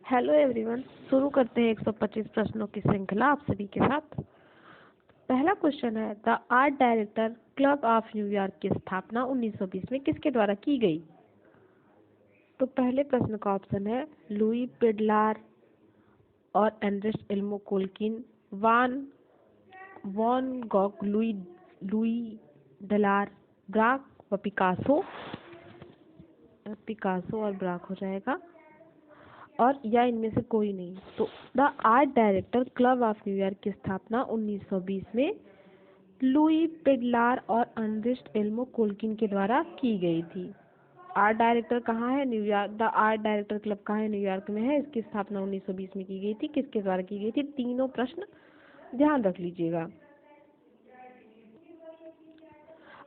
Hello everyone, शुरू करते हैं 125 प्रश्नों की श्रृंखला आप सभी के साथ। पहला क्वेश्चन है, the art director club of New York की स्थापना 1920 में किसके द्वारा की गई? तो पहले प्रश्न का ऑप्शन है लुई पिडलार और एनरिस्ट इल्मो कोल्किन, वॉन गॉग, लुई डलार, ब्राक व पिकासो और ब्राक हो जाएगा, और या इनमें से कोई नहीं। तो the art director club of New York की स्थापना 1920 में लुई पिडलार और एनरिस्ट इल्मो कोल्किन के द्वारा की गई थी। आर्ट डायरेक्टर कहाँ है? New York. The art director club कहाँ है? न्यूयॉर्क में है। इसकी स्थापना 1920 में की गई थी। किसके द्वारा की गई थी? तीनों प्रश्न ध्यान रख लीजिएगा।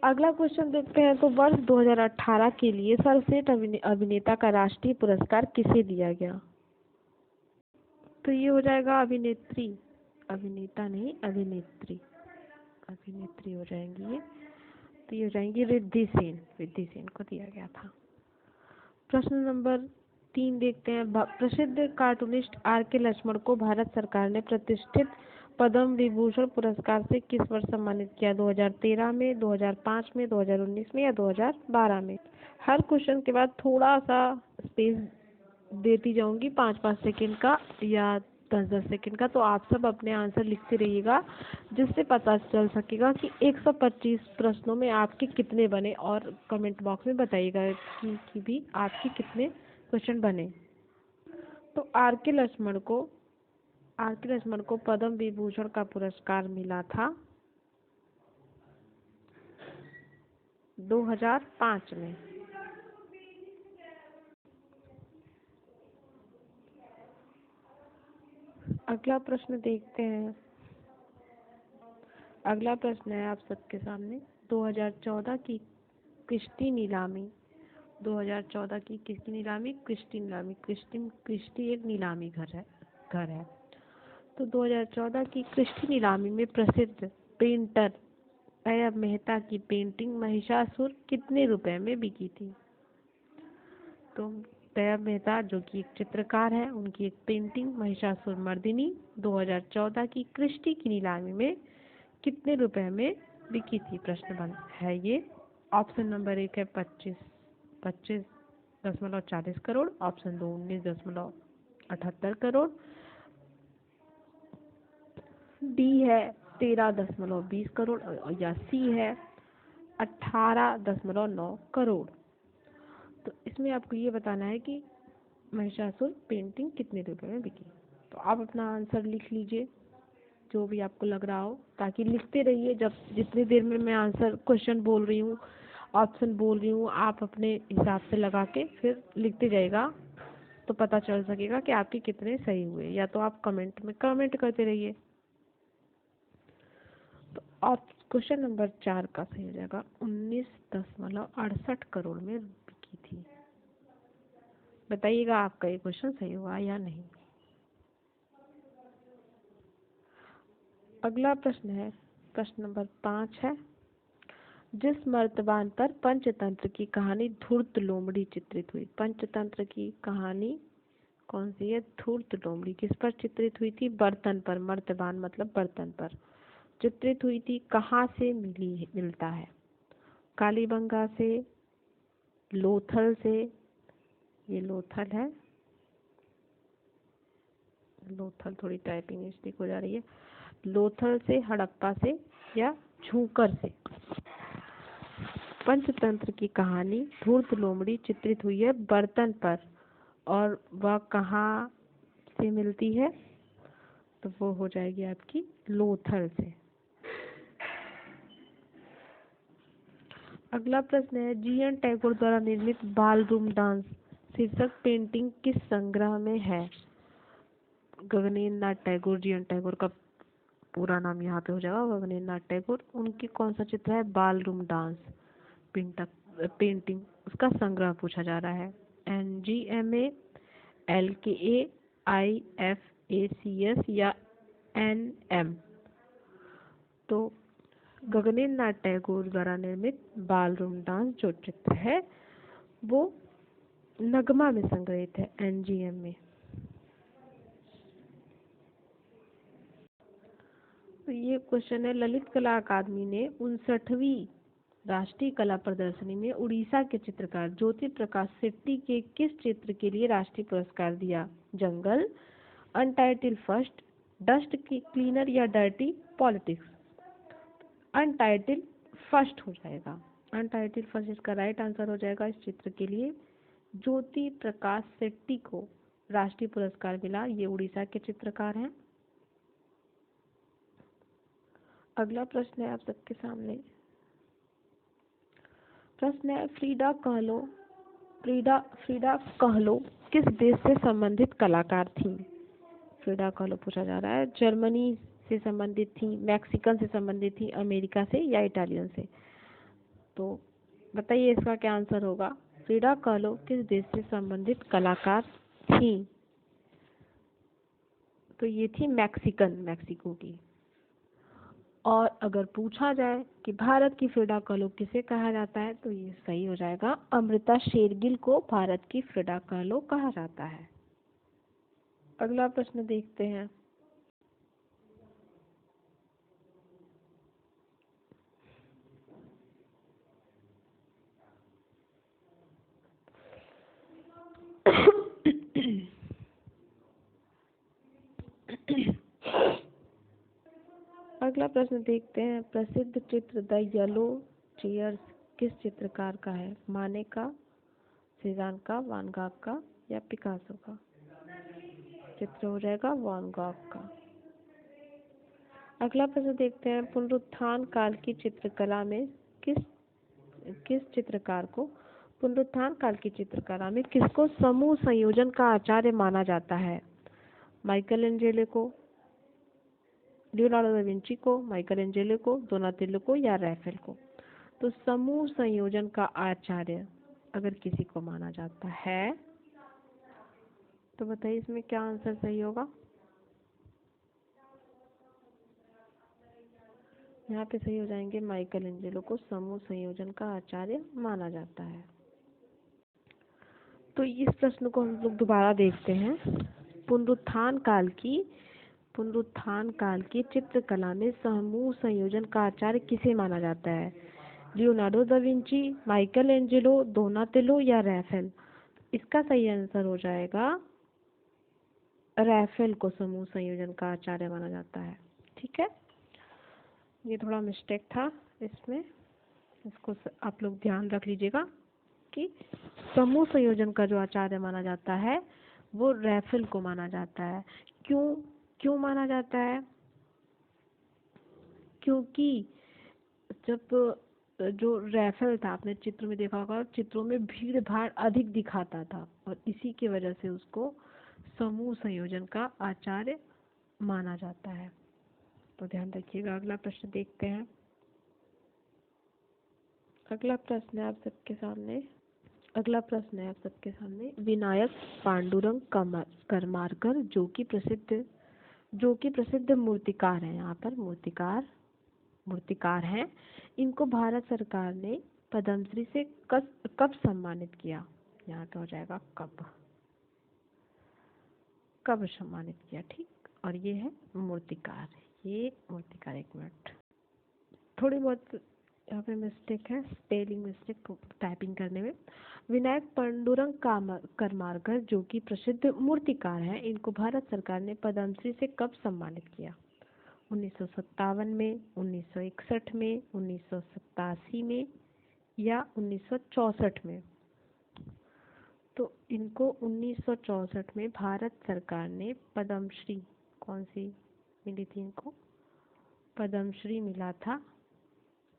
अगला क्वेश्चन देखते हैं। तो वर्ष 2018 के लिए सर्वश्रेष्ठ अभिनेता का राष्ट्रीय पुरस्कार किसे दिया गया? तो ये हो जाएगा अभिनेत्री, अभिनेता नहीं, अभिनेत्री हो जाएंगी ये। तो ये हो जाएंगी रिद्धि सेन को दिया गया था। प्रश्न नंबर 3 देखते हैं। प्रसिद्ध कार्टूनिस्ट आर के लक्ष्मण को भारत सरकार ने प्रतिष्ठित पद्म विभूषण पुरस्कार से किस वर्ष सम्मानित किया? 2013 में, 2005 में, 2019 में या 2012 में? हर क्वेश्चन के बाद थोड़ा सा स्पेस देती जाऊंगी, 5-5 सेकेंड का या 10-10 सेकेंड का। तो आप सब अपने आंसर लिखते रहिएगा, जिससे पता चल सकेगा कि 125 प्रश्नों में आपके कितने बने, और कमेंट बॉक्स में बताइएगा कि भी आपके कितने क्वेश्चन बने। तो आर के लक्ष्मण को पद्म विभूषण का पुरस्कार मिला था 2005 में। अगला प्रश्न देखते हैं। अगला प्रश्न है आप सबके सामने, 2014 की क्रिस्टी नीलामी। 2014 की किसकी नीलामी? क्रिस्टी नीलामी। क्रिस्टी एक नीलामी घर है। तो 2014 की क्रिस्टी नीलामी में प्रसिद्ध पेंटर तैयब मेहता की पेंटिंग महिषासुर कितने रुपए में बिकी थी? तो तैयब मेहता, जो कि एक चित्रकार है, उनकी एक पेंटिंग महिषासुर मर्दिनी 2014 की क्रिस्टी की नीलामी में कितने रुपए में बिकी थी? प्रश्न बन है ये। ऑप्शन नंबर 1 है 25.40 करोड़, ऑप्शन 2 19.78 करोड़, डी है 13.20 करोड़, या सी है 18.9 करोड़। तो इसमें आपको ये बताना है कि महिषासुर पेंटिंग कितने रुपए में बिकी। तो आप अपना आंसर लिख लीजिए, जो भी आपको लग रहा हो, ताकि लिखते रहिए। जब जितनी देर में मैं आंसर क्वेश्चन बोल रही हूँ, ऑप्शन बोल रही हूँ, आप अपने हिसाब से लगा के फिर लिखते जाइएगा, तो पता चल सकेगा कि आपके कितने सही हुए। या तो आप कमेंट में कमेंट करते रहिए। तो आप क्वेश्चन नंबर 4 का सही हो जाएगा, 19.68 करोड़ में बिकी थी। बताइएगा आपका ये क्वेश्चन सही हुआ या नहीं। अगला प्रश्न है, प्रश्न नंबर 5 है। जिस मर्तबान पर पंचतंत्र की कहानी धूर्त लोमड़ी चित्रित हुई? पंचतंत्र की कहानी कौन सी है? धूर्त लोमड़ी किस पर चित्रित हुई थी? बर्तन पर। मर्तबान मतलब बर्तन पर चित्रित हुई थी। कहाँ से मिलता है? कालीबंगा से, लोथल से, ये लोथल है, लोथल थोड़ी टाइपिंग मिस्टेक हो जा रही है, लोथल से, हड़प्पा से, या झूकर से। पंचतंत्र की कहानी धूर्त लोमड़ी चित्रित हुई है बर्तन पर, और वह कहाँ से मिलती है? तो वो हो जाएगी आपकी लोथल से। अगला प्रश्न है, जी.एन. टैगोर द्वारा निर्मित बालरूम डांस शीर्षक पेंटिंग किस संग्रह में है? गगनेन्द्र नाथ टैगोर, जी.एन. टैगोर का पूरा नाम यहाँ पे हो जाएगा गगनेन्द्र नाथ टैगोर। उनकी कौन सा चित्र है? बालरूम डांस पेंटिंग, उसका संग्रह पूछा जा रहा है। NGMA, LKA, IFACS या NM? तो गगनेन्द्र नाथ टैगोर द्वारा निर्मित बालरूम डांस जो चित्र है वो नगमा में संग्रहित है, NGM में। ये क्वेश्चन है, ललित कला अकादमी ने 59वीं राष्ट्रीय कला प्रदर्शनी में उड़ीसा के चित्रकार ज्योति प्रकाश शेट्टी के किस चित्र के लिए राष्ट्रीय पुरस्कार दिया? जंगल, अनटाइटल फर्स्ट, डस्ट क्लीनर या डर्टी पॉलिटिक्स? अनटाइटल फर्स्ट हो जाएगा। अनटाइटल फर्स्ट इसका राइट आंसर हो जाएगा। इस चित्र के लिए ज्योति प्रकाश शेट्टी को राष्ट्रीय पुरस्कार मिला। ये उड़ीसा के चित्रकार हैं। अगला प्रश्न है आप सबके सामने। प्रश्न है, फ्रीडा कहलो किस देश से संबंधित कलाकार थी? फ्रीडा कहलो पूछा जा रहा है। जर्मनी से संबंधित थी, मैक्सिकन से संबंधित थी, अमेरिका से या इटालियन से? तो बताइए इसका क्या आंसर होगा। फ्रीडा कहलो किस देश से संबंधित कलाकार थी? तो ये थी मैक्सिको की। और अगर पूछा जाए कि भारत की फ्रीडा कहलो किसे कहा जाता है, तो ये सही हो जाएगा, अमृता शेरगिल को भारत की फ्रीडा कहलो कहा जाता है। अगला प्रश्न देखते हैं। अगला प्रश्न देखते हैं। प्रसिद्ध चित्र द येलो चेयर्स किस चित्रकार का है? माने का, सेजान का, वान गॉग का या पिकासो का? चित्र हो जाएगा वान गॉग का। अगला प्रश्न देखते हैं। पुनरुत्थान काल की चित्रकला में किस चित्रकार को पुनरुत्थान काल की चित्रकला में किसको समूह संयोजन का आचार्य माना जाता है? माइकल एंजेलो को, लियोनार्डो दा विंची को, माइकल एंजेलो को, डोनाटेलो को या रैफेल को? तो समूह संयोजन का आचार्य अगर किसी को माना जाता है, तो बताइए इसमें क्या आंसर सही होगा। यहाँ पे सही हो जाएंगे, माइकल एंजेलो को समूह संयोजन का आचार्य माना जाता है। तो इस प्रश्न को हम लोग दोबारा देखते हैं। पुनरुत्थान काल की चित्रकला में समूह संयोजन का आचार्य किसे माना जाता है? Leonardo da Vinci, Michael Angelo, Donatello या रैफेल? इसका सही आंसर हो जाएगा, रैफेल को समूह संयोजन का आचार्य माना जाता है। ठीक है, ये थोड़ा मिस्टेक था इसमें, इसको आप लोग ध्यान रख लीजिएगा कि समूह संयोजन का जो आचार्य माना जाता है वो रैफेल को माना जाता है। क्यों माना जाता है? क्योंकि जब जो रैफेल था, आपने चित्र में देखा होगा, चित्रों में भीड़ भाड़ अधिक दिखाता था और इसी की वजह से उसको समूह संयोजन का आचार्य माना जाता है। तो ध्यान रखिएगा। अगला प्रश्न देखते हैं। अगला प्रश्न है आप सबके सामने। विनायक पांडुरंग करमारकर जो कि प्रसिद्ध मूर्तिकार हैं, यहाँ पर मूर्तिकार हैं, इनको भारत सरकार ने पद्मश्री से कब सम्मानित किया? यहाँ पे हो जाएगा कब सम्मानित किया। ठीक, और ये है मूर्तिकार। एक मिनट, थोड़ी बहुत यहाँ पे मिस्टेक है, स्पेलिंग मिस्टेक टाइपिंग करने में। विनायक पांडुरंग करमारकर जो कि प्रसिद्ध मूर्तिकार हैं, इनको भारत सरकार ने पद्मश्री से कब सम्मानित किया? 1957 में, 1961 में, 1987 में या 1964 में? तो इनको 1964 में भारत सरकार ने पद्मश्री, कौन सी मिली थी इनको? पद्मश्री मिला था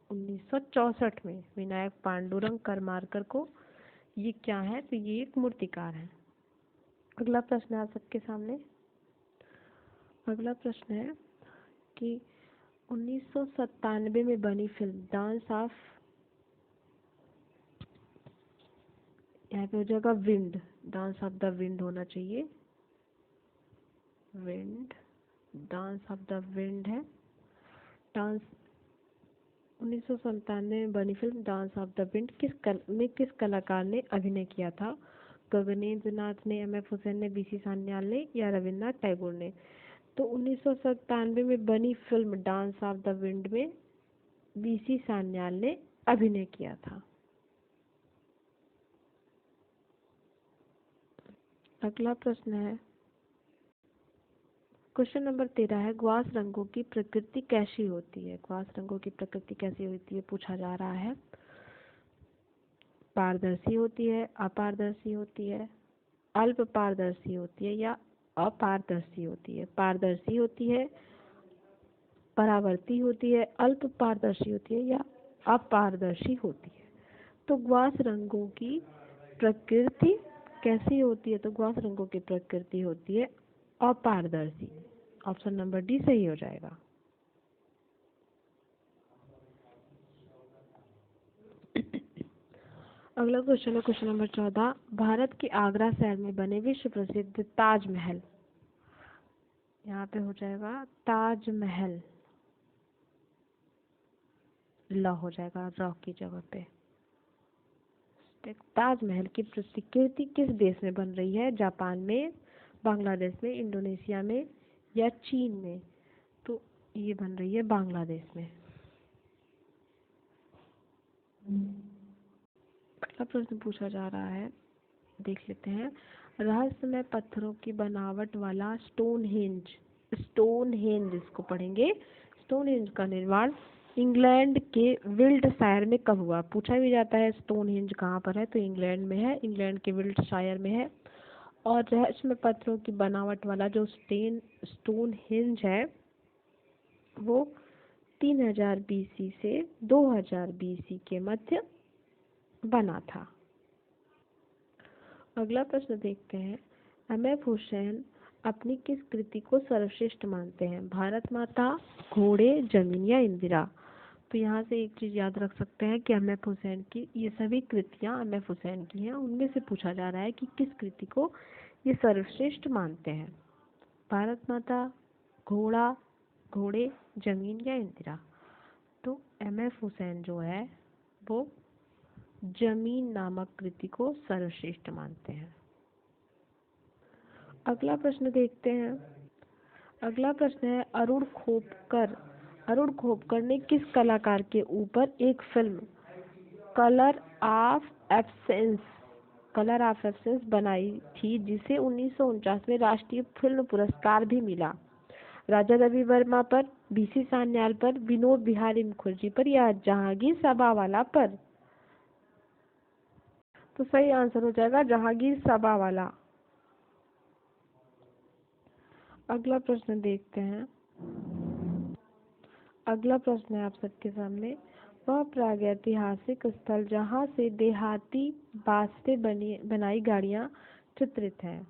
1964 में विनायक पांडुरंग करमारकर को। ये क्या है? तो ये एक मूर्तिकार है। अगला प्रश्न है आप सबके सामने। अगला प्रश्न है कि 1997 में बनी फिल्म डांस ऑफ, यहाँ पे हो जाएगा wind, dance of the wind होना चाहिए, wind, dance of the wind है। 1997 में बनी film dance of the wind किस कलाकार ने अभिनय किया था? गगनेंद्र नाथ ने, एम एफ हुसैन ने, बीसी सान्याल ने या रविन्द्रनाथ टैगोर ने? तो 1997 में बनी film dance of the wind में बीसी सान्याल ने अभिनय किया था। अगला प्रश्न है, क्वेश्चन नंबर 13 है, ग्वास रंगों की प्रकृति कैसी होती है? ग्वास रंगों की प्रकृति कैसी होती है पूछा जा रहा है। पारदर्शी होती है, अपारदर्शी होती है, अल्प पारदर्शी होती है या अपारदर्शी होती है? पारदर्शी होती है, परावर्ती होती है, अल्प पारदर्शी होती है या अपारदर्शी होती है? तो ग्वास रंगों की प्रकृति कैसी होती है? तो ग्वास रंगों की प्रकृति होती है अपारदर्शी। ऑप्शन नंबर डी सही हो जाएगा। अगला क्वेश्चन है क्वेश्चन नंबर 14, भारत के आगरा शहर में बने विश्व प्रसिद्ध ताजमहल, यहाँ पे हो जाएगा ताजमहल, ल हो जाएगा र की जगह पे। ताजमहल की प्रतिकृति किस देश में बन रही है? जापान में, बांग्लादेश में, इंडोनेशिया में या चीन में? तो ये बन रही है बांग्लादेश में। अगला प्रश्न पूछा जा रहा है, देख लेते हैं। रहस्यमय पत्थरों की बनावट वाला स्टोनहेंज इसको पढ़ेंगे। स्टोनहेंज का निर्माण इंग्लैंड के विल्टशायर में कब हुआ? पूछा भी जाता है स्टोनहेंज कहाँ पर है, तो इंग्लैंड में है, इंग्लैंड के विल्टशायर में है। और रहस्यमय पत्थरों की बनावट वाला जो स्टोनहेंज है वो 3000 BC से 2000 BC के मध्य बना था। अगला प्रश्न देखते हैं, एमएफ हुसैन अपनी किस कृति को सर्वश्रेष्ठ मानते हैं? भारत माता, घोड़े, जमीन या इंदिरा? तो यहाँ से एक चीज याद रख सकते हैं कि एमएफ हुसैन की ये सभी कृतियाँ एमएफ हुसैन की हैं, उनमें से पूछा जा रहा है कि किस कृति को ये सर्वश्रेष्ठ मानते हैं? भारत माता, घोड़े, जमीन या इंदिरा? तो एमएफ हुसैन जो है वो जमीन नामक कृति को सर्वश्रेष्ठ मानते हैं। अगला प्रश्न देखते हैं। अगला प्रश्न है, अरुण खोपकर ने किस कलाकार के ऊपर एक फिल्म कलर ऑफ एब्सेंस बनाई थी जिसे 1949 में राष्ट्रीय फिल्म पुरस्कार भी मिला? राजा रवि वर्मा पर, बीसी सान्याल पर, विनोद बिहारी मुखर्जी पर या जहांगीर सभावाला पर? तो सही आंसर हो जाएगा जहांगीर सभावाला। अगला प्रश्न देखते हैं। अगला प्रश्न है आप सबके सामने, वह प्रागैतिहासिक स्थल जहाँ से देहाती बांस से बनाई गाड़ियाँ चित्रित हैं।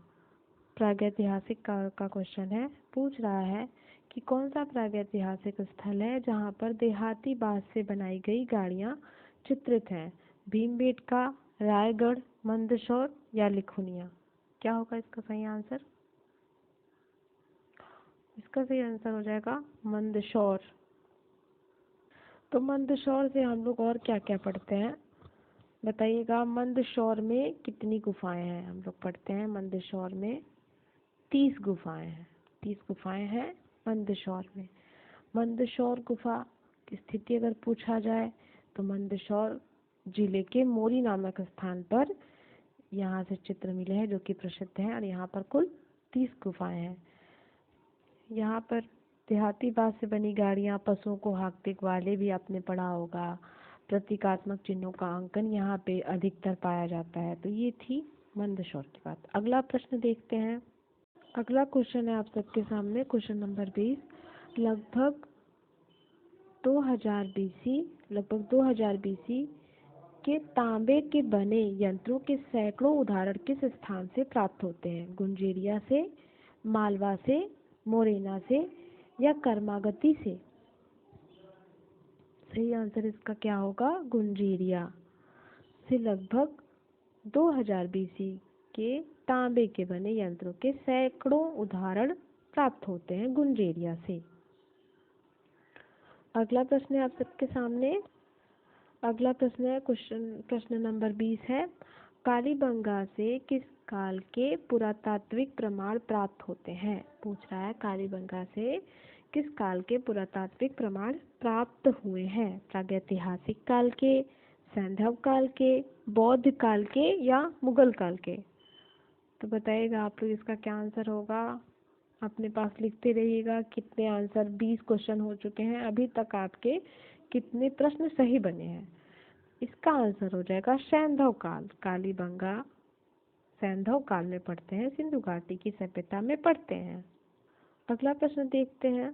प्रागैतिहासिक का क्वेश्चन है, पूछ रहा है कि कौन सा प्रागैतिहासिक स्थल है जहाँ पर देहाती बांस से बनाई गई गाड़ियाँ चित्रित हैं? भीमबेटका, रायगढ़, मंदसौर या लिखुनिया? क्या होगा इसका सही आंसर? इसका सही आंसर हो जाएगा मंदसौर। तो मंदसौर से हम लोग और क्या क्या पढ़ते हैं बताइएगा? मंदसौर में कितनी गुफाएं हैं? हम लोग पढ़ते हैं मंदसौर में 30 गुफाएं हैं। 30 गुफाएं हैं मंदसौर में। मंदसौर गुफा की स्थिति अगर पूछा जाए तो मंदसौर जिले के मोरी नामक स्थान पर यहाँ से चित्र मिले हैं जो कि प्रसिद्ध हैं, और यहाँ पर कुल 30 गुफाएं हैं। यहाँ पर देहाती बांस से बनी गाड़ियाँ, पशुओं को हाँकते ग्वाले भी आपने पढ़ा होगा, प्रतीकात्मक चिन्हों का अंकन यहाँ पे अधिकतर पाया जाता है। तो ये थी मंदसौर की बात। अगला प्रश्न देखते हैं। अगला क्वेश्चन है आप सबके सामने, क्वेश्चन नंबर 20, लगभग 2000 BC के तांबे के बने यंत्रों के सैकड़ों उदाहरण किस स्थान से प्राप्त होते हैं? गुंजेरिया से, मालवा से, मोरेना से या कर्मागती से? सही आंसर इसका क्या होगा? गुंजेरिया से लगभग 2000 BC के तांबे के बने यंत्रों के सैकड़ों उदाहरण प्राप्त होते हैं गुंजेरिया से। अगला प्रश्न है आप सबके सामने। अगला प्रश्न है प्रश्न नंबर 20 है, कालीबंगा से किस काल के पुरातात्विक प्रमाण प्राप्त होते हैं? पूछ रहा है कालीबंगा से किस काल के पुरातात्विक प्रमाण प्राप्त हुए हैं? प्रागैतिहासिक काल के, सैंधव काल के, बौद्ध काल के या मुगल काल के? तो बताइएगा आप लोग इसका क्या आंसर होगा। अपने पास लिखते रहिएगा कितने आंसर। 20 क्वेश्चन हो चुके हैं, अभी तक आपके कितने प्रश्न सही बने हैं। इसका आंसर हो जाएगा सैंधव काल। कालीबंगा सैंधव काल में पढ़ते हैं, सिंधु घाटी की सभ्यता में पढ़ते हैं। अगला प्रश्न देखते हैं।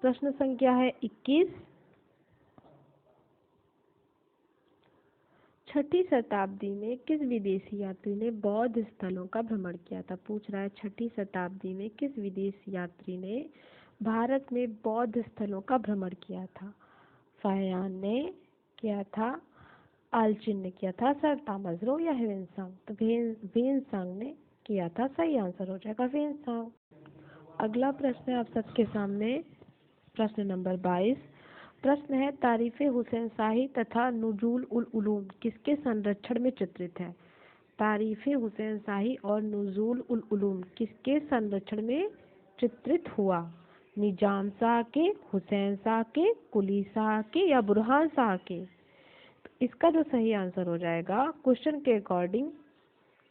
प्रश्न संख्या है 21। 6ठी शताब्दी में किस विदेशी यात्री ने बौद्ध स्थलों का भ्रमण किया था? पूछ रहा है 6ठी शताब्दी में किस विदेशी यात्री ने भारत में बौद्ध स्थलों का भ्रमण किया था? फाहियान ने किया था, आलचिन ने किया था, सर तामसरो या ह्वेनसांग? तो ह्वेनसांग ने किया था। सही आंसर हो जाएगा ह्वेनसांग। अगला प्रश्न है आप सबके सामने, प्रश्न नंबर 22। प्रश्न है तारीफ़े हुसैन शाही तथा नुजुल उल उलूम किसके संरक्षण में चित्रित है? तारीफ़े हुसैन शाही और नुजुल उल उलूम किसके संरक्षण में चित्रित हुआ? निजाम शाह के, हुसैन शाह के, कुली शाह के या बुरहान शाह के? इसका जो सही आंसर हो जाएगा क्वेश्चन के अकॉर्डिंग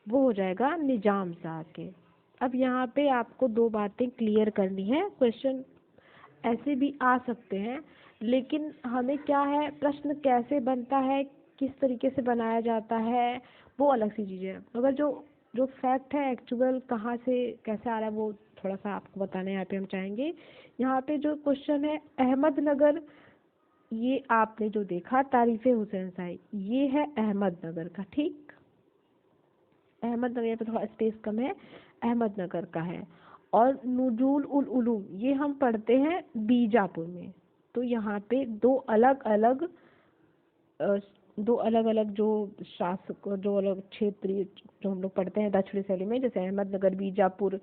वो हो जाएगा निजाम शाह के। अब यहाँ पे आपको दो बातें क्लियर करनी है। क्वेश्चन ऐसे भी आ सकते हैं, लेकिन हमें क्या है, प्रश्न कैसे बनता है, किस तरीके से बनाया जाता है, वो अलग सी चीज़ है। मगर जो फैक्ट है एक्चुअल कहाँ से कैसे आ रहा है वो थोड़ा सा आपको बताने यहाँ पे हम चाहेंगे। यहाँ पे जो क्वेश्चन है अहमदनगर, ये आपने जो देखा तारीफ़े हुसैन शाही, ये है अहमदनगर का। ठीक, अहमदनगर, यहाँ पे थोड़ा स्पेस कम है, अहमदनगर का है। और नुजुल उल उलूम ये हम पढ़ते हैं बीजापुर में। तो यहाँ पे दो अलग अलग जो शासक, जो अलग क्षेत्रीय जो हम लोग पढ़ते हैं दक्षिणी शैली में, जैसे अहमदनगर, बीजापुर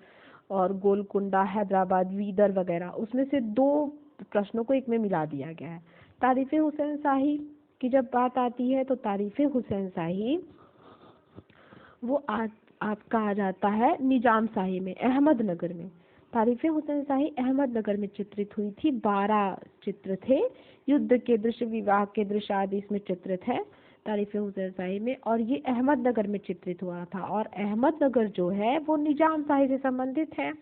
और गोलकुंडा, हैदराबाद, वीदर वगैरह, उसमें से दो प्रश्नों को एक में मिला दिया गया है। तारीफ़े हुसैन शाही की जब बात आती है तो तारीफ़े हुसैन शाही वो आपका आ जाता है निजाम शाही में, अहमदनगर में। तारीफ़े हुसैन शाही अहमदनगर में चित्रित हुई थी। 12 चित्र थे, युद्ध के दृश्य, विवाह के दृश्य आदि इसमें चित्रित है तारीफ़े हुसैन शाही में। और ये अहमदनगर में चित्रित हुआ था। और अहमदनगर जो है वो निजाम शाही से संबंधित है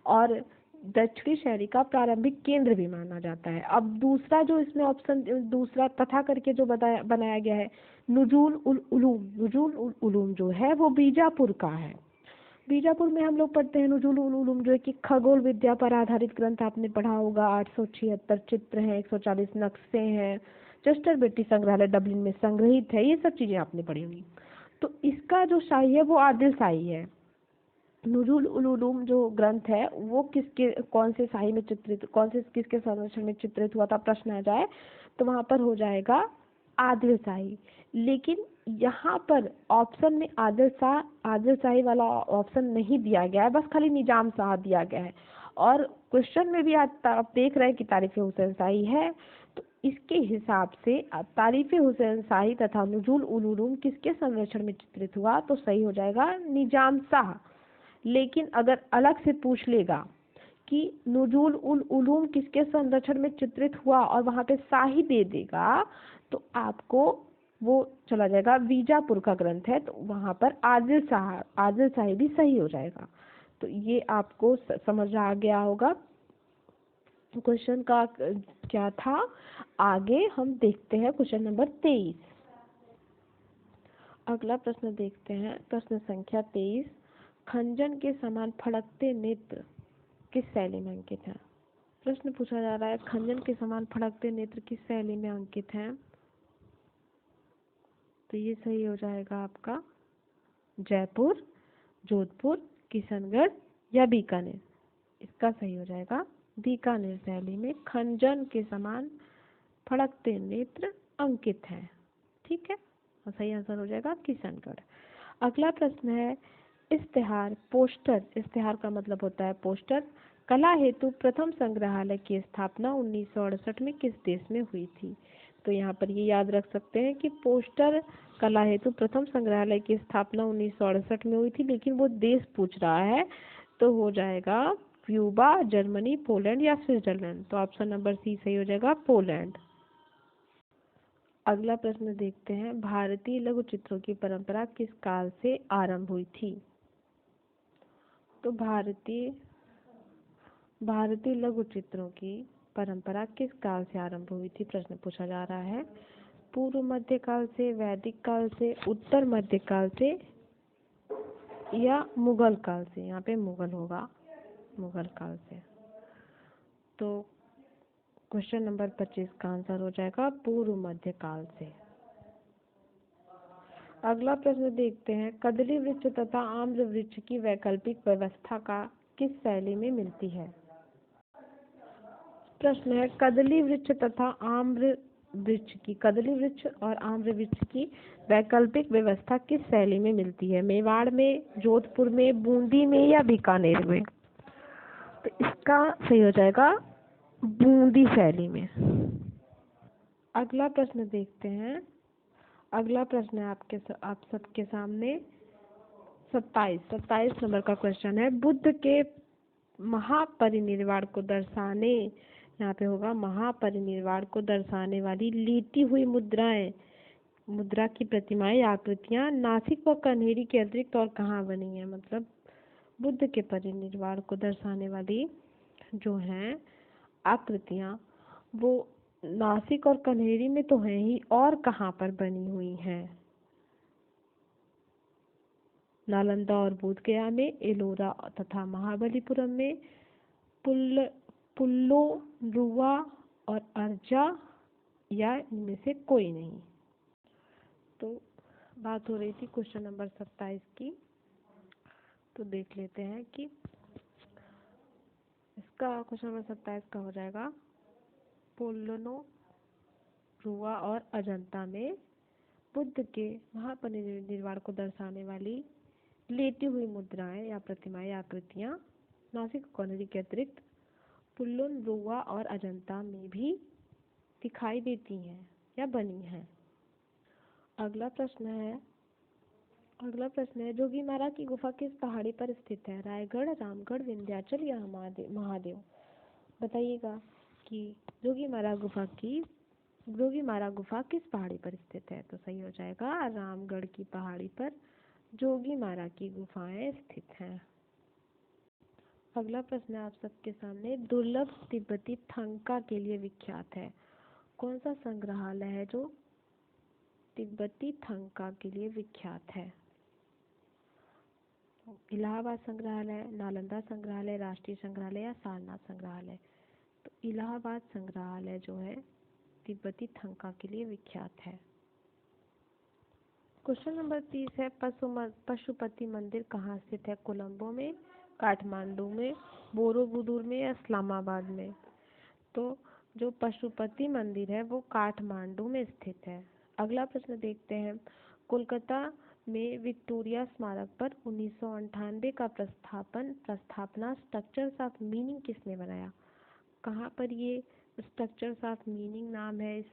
और दक्षिणी शैली का प्रारंभिक केंद्र भी माना जाता है। अब दूसरा जो इसमें ऑप्शन, दूसरा तथा करके जो बनाया गया है नुजुल उल उलूम, नुजुल उल उलूम जो है वो बीजापुर का है। बीजापुर में हम लोग पढ़ते हैं नुजुल उल उलूम, जो है कि खगोल विद्या पर आधारित ग्रंथ आपने पढ़ा होगा। 876 चित्र हैं, 140 नक्शे हैं, चेस्टर बेटी संग्रहालय डबलिन में संग्रहित है। ये सब चीजें आपने पढ़ी होंगी। तो इसका जो शाही है वो आदिल शाही है। नुजुल उल उलूम जो ग्रंथ है वो किसके, कौन से शाही में चित्रित, कौन से किसके संरक्षण में चित्रित हुआ था प्रश्न आ जाए तो वहां पर हो जाएगा आदिल शाही। लेकिन यहाँ पर ऑप्शन में आदिल शाही वाला ऑप्शन नहीं दिया गया है, बस खाली निजाम शाह दिया गया है। और क्वेश्चन में भी आप देख रहे हैं कि तारीफ़े हुसैन शाही है, तो इसके हिसाब से तारीफ़े हुसैन शाही तथा नुजुल उल उलूम किसके संरक्षण में चित्रित हुआ तो सही हो जाएगा निजाम शाह। लेकिन अगर अलग से पूछ लेगा कि नुजुल उल उलूम किसके संरक्षण में चित्रित हुआ और वहां पे शाही दे देगा तो आपको वो चला जाएगा बीजापुर का ग्रंथ है, तो वहां पर आदिल शाही भी सही हो जाएगा। तो ये आपको समझ आ गया होगा क्वेश्चन का क्या था। आगे हम देखते हैं क्वेश्चन नंबर 23। अगला प्रश्न देखते हैं, प्रश्न संख्या 23। खंजन के समान फड़कते नेत्र किस शैली में अंकित है? प्रश्न पूछा जा रहा है खंजन के समान फड़कते नेत्र किस शैली में अंकित हैं? तो ये सही हो जाएगा आपका जयपुर, जोधपुर, किशनगढ़ या बीकानेर। इसका सही हो जाएगा बीकानेर शैली में खंजन के समान फड़कते नेत्र अंकित हैं। ठीक है, और सही आंसर हो जाएगा किशनगढ़। अगला प्रश्न है इश्तेहार, पोस्टर, इश्तेहार का मतलब होता है पोस्टर, कला हेतु प्रथम संग्रहालय की स्थापना 1968 में किस देश में हुई थी? तो यहाँ पर ये याद रख सकते हैं कि पोस्टर कला हेतु प्रथम संग्रहालय की स्थापना 1968 में हुई थी, लेकिन वो देश पूछ रहा है तो हो जाएगा क्यूबा, जर्मनी, पोलैंड या स्विट्जरलैंड। तो ऑप्शन नंबर सी सही हो जाएगा, पोलैंड। अगला प्रश्न देखते हैं, भारतीय लघु चित्रों की परंपरा किस काल से आरंभ हुई थी? तो भारतीय लघु चित्रों की परंपरा किस काल से आरंभ हुई थी, प्रश्न पूछा जा रहा है। पूर्व मध्य काल से, वैदिक काल से, उत्तर मध्य काल से या मुगल काल से? यहाँ पे मुगल होगा, मुगल काल से। तो क्वेश्चन नंबर 25 का आंसर हो जाएगा पूर्व मध्य काल से। अगला प्रश्न देखते हैं, कदली वृक्ष तथा आम्र वृक्ष की वैकल्पिक व्यवस्था का किस शैली में मिलती है? प्रश्न है, कदली वृक्ष तथा आम्र कदली वृक्ष और आम्र वृक्ष की वैकल्पिक व्यवस्था किस शैली में मिलती है? मेवाड़ में, जोधपुर में, बूंदी में या बीकानेर में? तो इसका सही हो जाएगा बूंदी शैली में। अगला प्रश्न देखते हैं, अगला प्रश्न है आप सबके सामने 27 नंबर का क्वेश्चन है, बुद्ध के महापरिनिर्वाण को दर्शाने, यहाँ पे होगा महापरिनिर्वाण को दर्शाने वाली लेटी हुई मुद्रा की प्रतिमाएं या आकृतियां नासिक व कन्हेरी के अतिरिक्त और कहाँ बनी है? मतलब बुद्ध के परिनिर्वाण को दर्शाने वाली जो हैं आकृतियां वो नासिक और कन्हेरी में तो हैं ही, और कहाँ पर बनी हुई हैं? नालंदा और बोधगया में, एलोरा तथा महाबलीपुरम में, पुल्लो, रुवा और अर्जा या इनमें से कोई नहीं। तो बात हो रही थी क्वेश्चन नंबर 27 की, तो देख लेते हैं कि इसका क्वेश्चन नंबर 27 का हो जाएगा, पुल्लो, रुवा और अजंता में बुद्ध के महापरिनिर्वाण को दर्शाने वाली लेटी हुई मुद्राएं या प्रतिमाएं या आकृतियां नासिक कॉलोनी के अतिरिक्त पुल्लुन, रुवा और अजंता में भी दिखाई देती हैं या बनी हैं। अगला प्रश्न है जोगीमारा की गुफा किस पहाड़ी पर स्थित है? रायगढ़, रामगढ़, विंध्याचल या महादेव? बताइएगा कि जोगीमारा गुफा किस पहाड़ी पर स्थित है? तो सही हो जाएगा रामगढ़ की पहाड़ी पर जोगीमारा की गुफाएं स्थित हैं। अगला प्रश्न आप सबके सामने, दुर्लभ तिब्बती थंका के लिए विख्यात है? कौन सा संग्रहालय है जो तिब्बती थंका के लिए विख्यात है? इलाहाबाद संग्रहालय, नालंदा संग्रहालय, राष्ट्रीय संग्रहालय या सारनाथ संग्रहालय? तो इलाहाबाद संग्रहालय जो है तिब्बती थंका के लिए विख्यात है। क्वेश्चन नंबर 30 है, पशुपति मंदिर कहाँ स्थित है? कोलंबो में, काठमांडू में, बोरोबुदुर में या इस्लामाबाद में? तो जो पशुपति मंदिर है वो काठमांडू में स्थित है। अगला प्रश्न देखते हैं, कोलकाता में विक्टोरिया स्मारक पर 1998 का प्रस्थापना स्ट्रक्चर्स ऑफ मीनिंग किसने बनाया? कहाँ पर ये स्ट्रक्चर्स ऑफ मीनिंग नाम है इस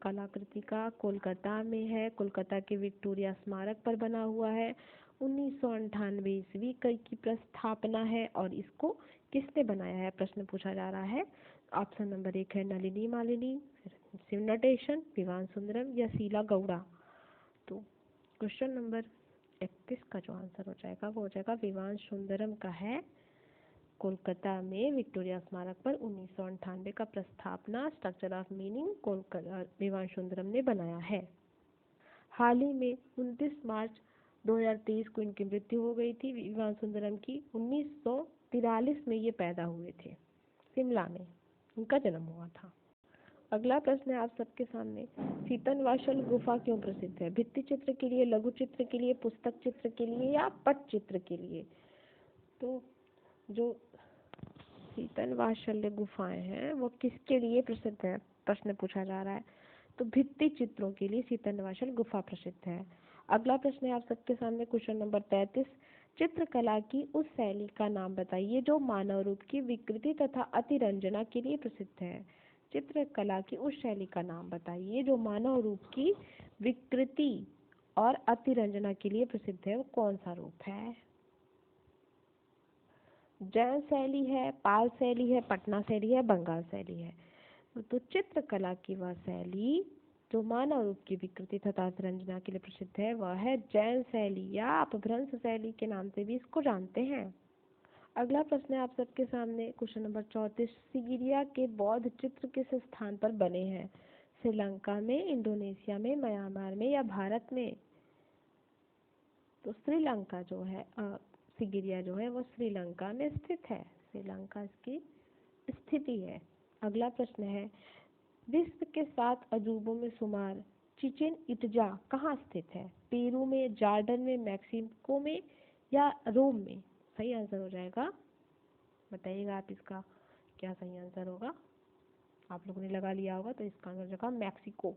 कलाकृति का? कोलकाता में है, कोलकाता के विक्टोरिया स्मारक पर बना हुआ है, 1998 ईस्वी की प्रस्थापना है और इसको किसने बनाया है, प्रश्न पूछा जा रहा है। ऑप्शन नंबर 1 है नलिनी मालिनी, शिव नटेशन, विवान सुंदरम या शीला गौड़ा। तो क्वेश्चन नंबर 31 का जो आंसर हो जाएगा वो हो जाएगा विवान सुंदरम का है। कोलकाता में विक्टोरिया स्मारक पर 1998 का प्रस्थापना structure of meaning Vivan Sundaram ने बनाया है। हाल ही में 29 मार्च 2023 को इनकी मृत्यु हो गई थी विवान सुंदरम की। 1943 में ये पैदा हुए थे, शिमला में इनका जन्म हुआ था। अगला प्रश्न है आप सबके सामने, सीतनवासल गुफा क्यों प्रसिद्ध है? भित्ति चित्र के लिए, लघु चित्र के लिए, पुस्तक चित्र के लिए या पटचित्र के लिए? तो जो सीतनवासल गुफाएं हैं वो किसके लिए प्रसिद्ध है, प्रश्न पूछा जा रहा है। तो भित्ति चित्रों के लिए सीतनवासल गुफा प्रसिद्ध है। अगला प्रश्न है आप सबके सामने क्वेश्चन नंबर 33, चित्रकला की उस शैली का नाम बताइए जो मानव रूप की विकृति तथा अतिरंजना के लिए प्रसिद्ध है। चित्रकला की उस शैली का नाम बताइए जो मानव रूप की विकृति और अतिरंजना के लिए प्रसिद्ध है। वो कौन सा रूप है? जैन शैली है, पाल शैली है, पटना शैली है, बंगाल शैली है। तो चित्रकला की वह शैली जो मानव रूप की विकृति तथा अतिरंजना के लिए प्रसिद्ध है वह है जैन शैली या अपभ्रंश शैली के नाम से भी इसको जानते हैं। अगला प्रश्न है आप सबके सामने, क्वेश्चन नंबर 34। सीरिया के बौद्ध चित्र किस स्थान पर बने हैं? श्रीलंका में, इंडोनेशिया में, म्यांमार में या भारत में? तो श्रीलंका जो है सीगिरिया जो है वो श्रीलंका में स्थित है। श्रीलंका इसकी स्थिति है। अगला प्रश्न है, विश्व के 7 अजूबों में शुमार चिचेन इट्जा कहाँ स्थित है? पेरू में, जॉर्डन में, मैक्सिको में या रोम में? सही आंसर हो जाएगा, बताइएगा आप इसका क्या सही आंसर होगा। आप लोगों ने लगा लिया होगा तो इसका आंसर होगा मैक्सिको।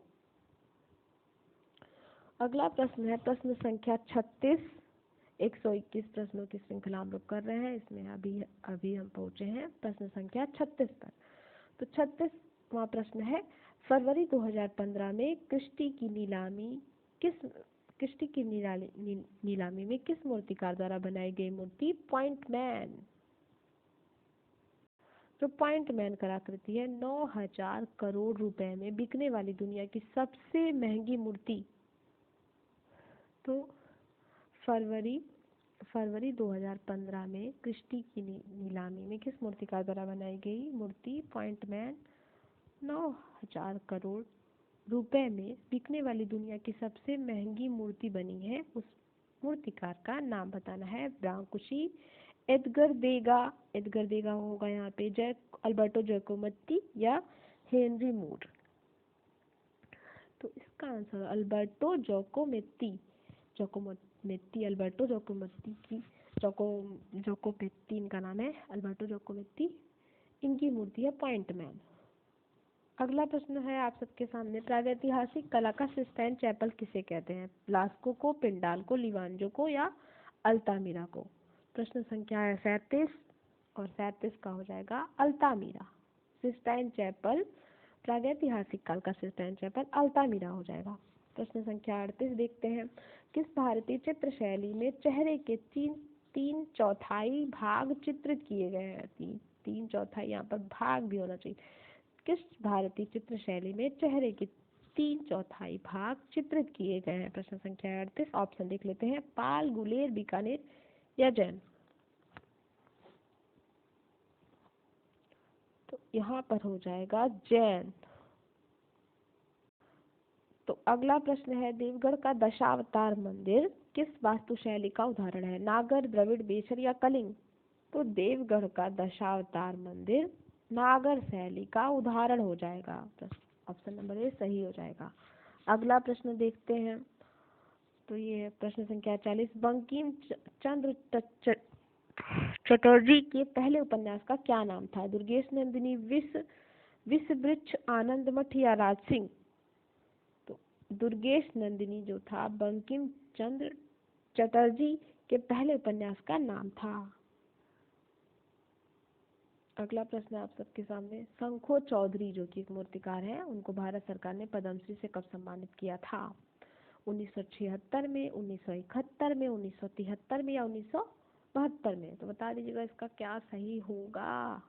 अगला प्रश्न है प्रश्न संख्या 36। 121 प्रश्नों की श्रृंखला हम लोग कर रहे हैं, इसमें अभी हम पहुंचे हैं प्रश्न संख्या 36 पर। तो 36वां प्रश्न है, फरवरी 2015 में क्रिस्टी की नीलामी में किस मूर्तिकार द्वारा बनाई गई मूर्ति पॉइंट मैन? जो पॉइंट मैन कलाकृति है 9,000 करोड़ रुपए में बिकने वाली दुनिया की सबसे महंगी मूर्ति। तो फरवरी 2015 में क्रिस्टी की नीलामी में किस मूर्तिकार द्वारा बनाई गई मूर्ति पॉइंट मैन 9,000 करोड़ रुपए में बिकने वाली दुनिया की सबसे महंगी मूर्ति बनी है? उस मूर्तिकार का नाम बताना है। ब्रांकुशी, एडगर देगा होगा यहाँ पे, अल्बर्टो जैकोमेत्ती या हेनरी मूर? तो इसका आंसर अल्बर्टो जैकोमेत्ती इनका नाम है, अल्बर्टो जैकोमेत्ती। इनकी मूर्ति है पॉइंट मैन। अगला प्रश्न है आप सबके सामने, प्रागैतिहासिक कला का सिस्टाइन चैपल किसे कहते हैं? लास्को को, पिंडाल को, लिवांजो को या अल्तामिरा को? प्रश्न संख्या है 37 और 37 का हो जाएगा अल्तामिरा। सिस्टाइन चैपल, प्रागैतिहासिक काल का सिस्टाइन चैपल अल्तामिरा हो जाएगा। प्रश्न संख्या 38 देखते हैं, किस भारतीय चित्र शैली में चेहरे के 3/4 भाग चित्रित किए गए हैं? 3/4 यहाँ पर भाग भी होना चाहिए। किस भारतीय चित्र शैली में चेहरे के 3/4 भाग चित्रित किए गए हैं? प्रश्न संख्या 38। ऑप्शन देख लेते हैं, पाल, गुलेर, बीकानेर या जैन? तो यहाँ पर हो जाएगा जैन। तो अगला प्रश्न है, देवगढ़ का दशावतार मंदिर किस वास्तुशैली का उदाहरण है? नागर, द्रविड़, बेसर या कलिंग? तो देवगढ़ का दशावतार मंदिर नागर शैली का उदाहरण हो जाएगा। ऑप्शन नंबर ए सही हो जाएगा। अगला प्रश्न देखते हैं, तो ये है प्रश्न संख्या 40। बंकिम चंद्र चटर्जी के पहले उपन्यास का क्या नाम था? दुर्गेश नंदिनी, विषवृक्ष, आनंद मठ या राज सिंह? तो दुर्गेश नंदिनी जो था बंकिम चंद्र चटर्जी के पहले उपन्यास का नाम था। अगला प्रश्न आप सबके सामने, शंखो चौधरी जो कि एक मूर्तिकार है, उनको भारत सरकार ने पद्मश्री से कब सम्मानित किया था? 1976 में, 1971 में, 1973 में या 1972 में? तो बता दीजिएगा इसका क्या सही होगा।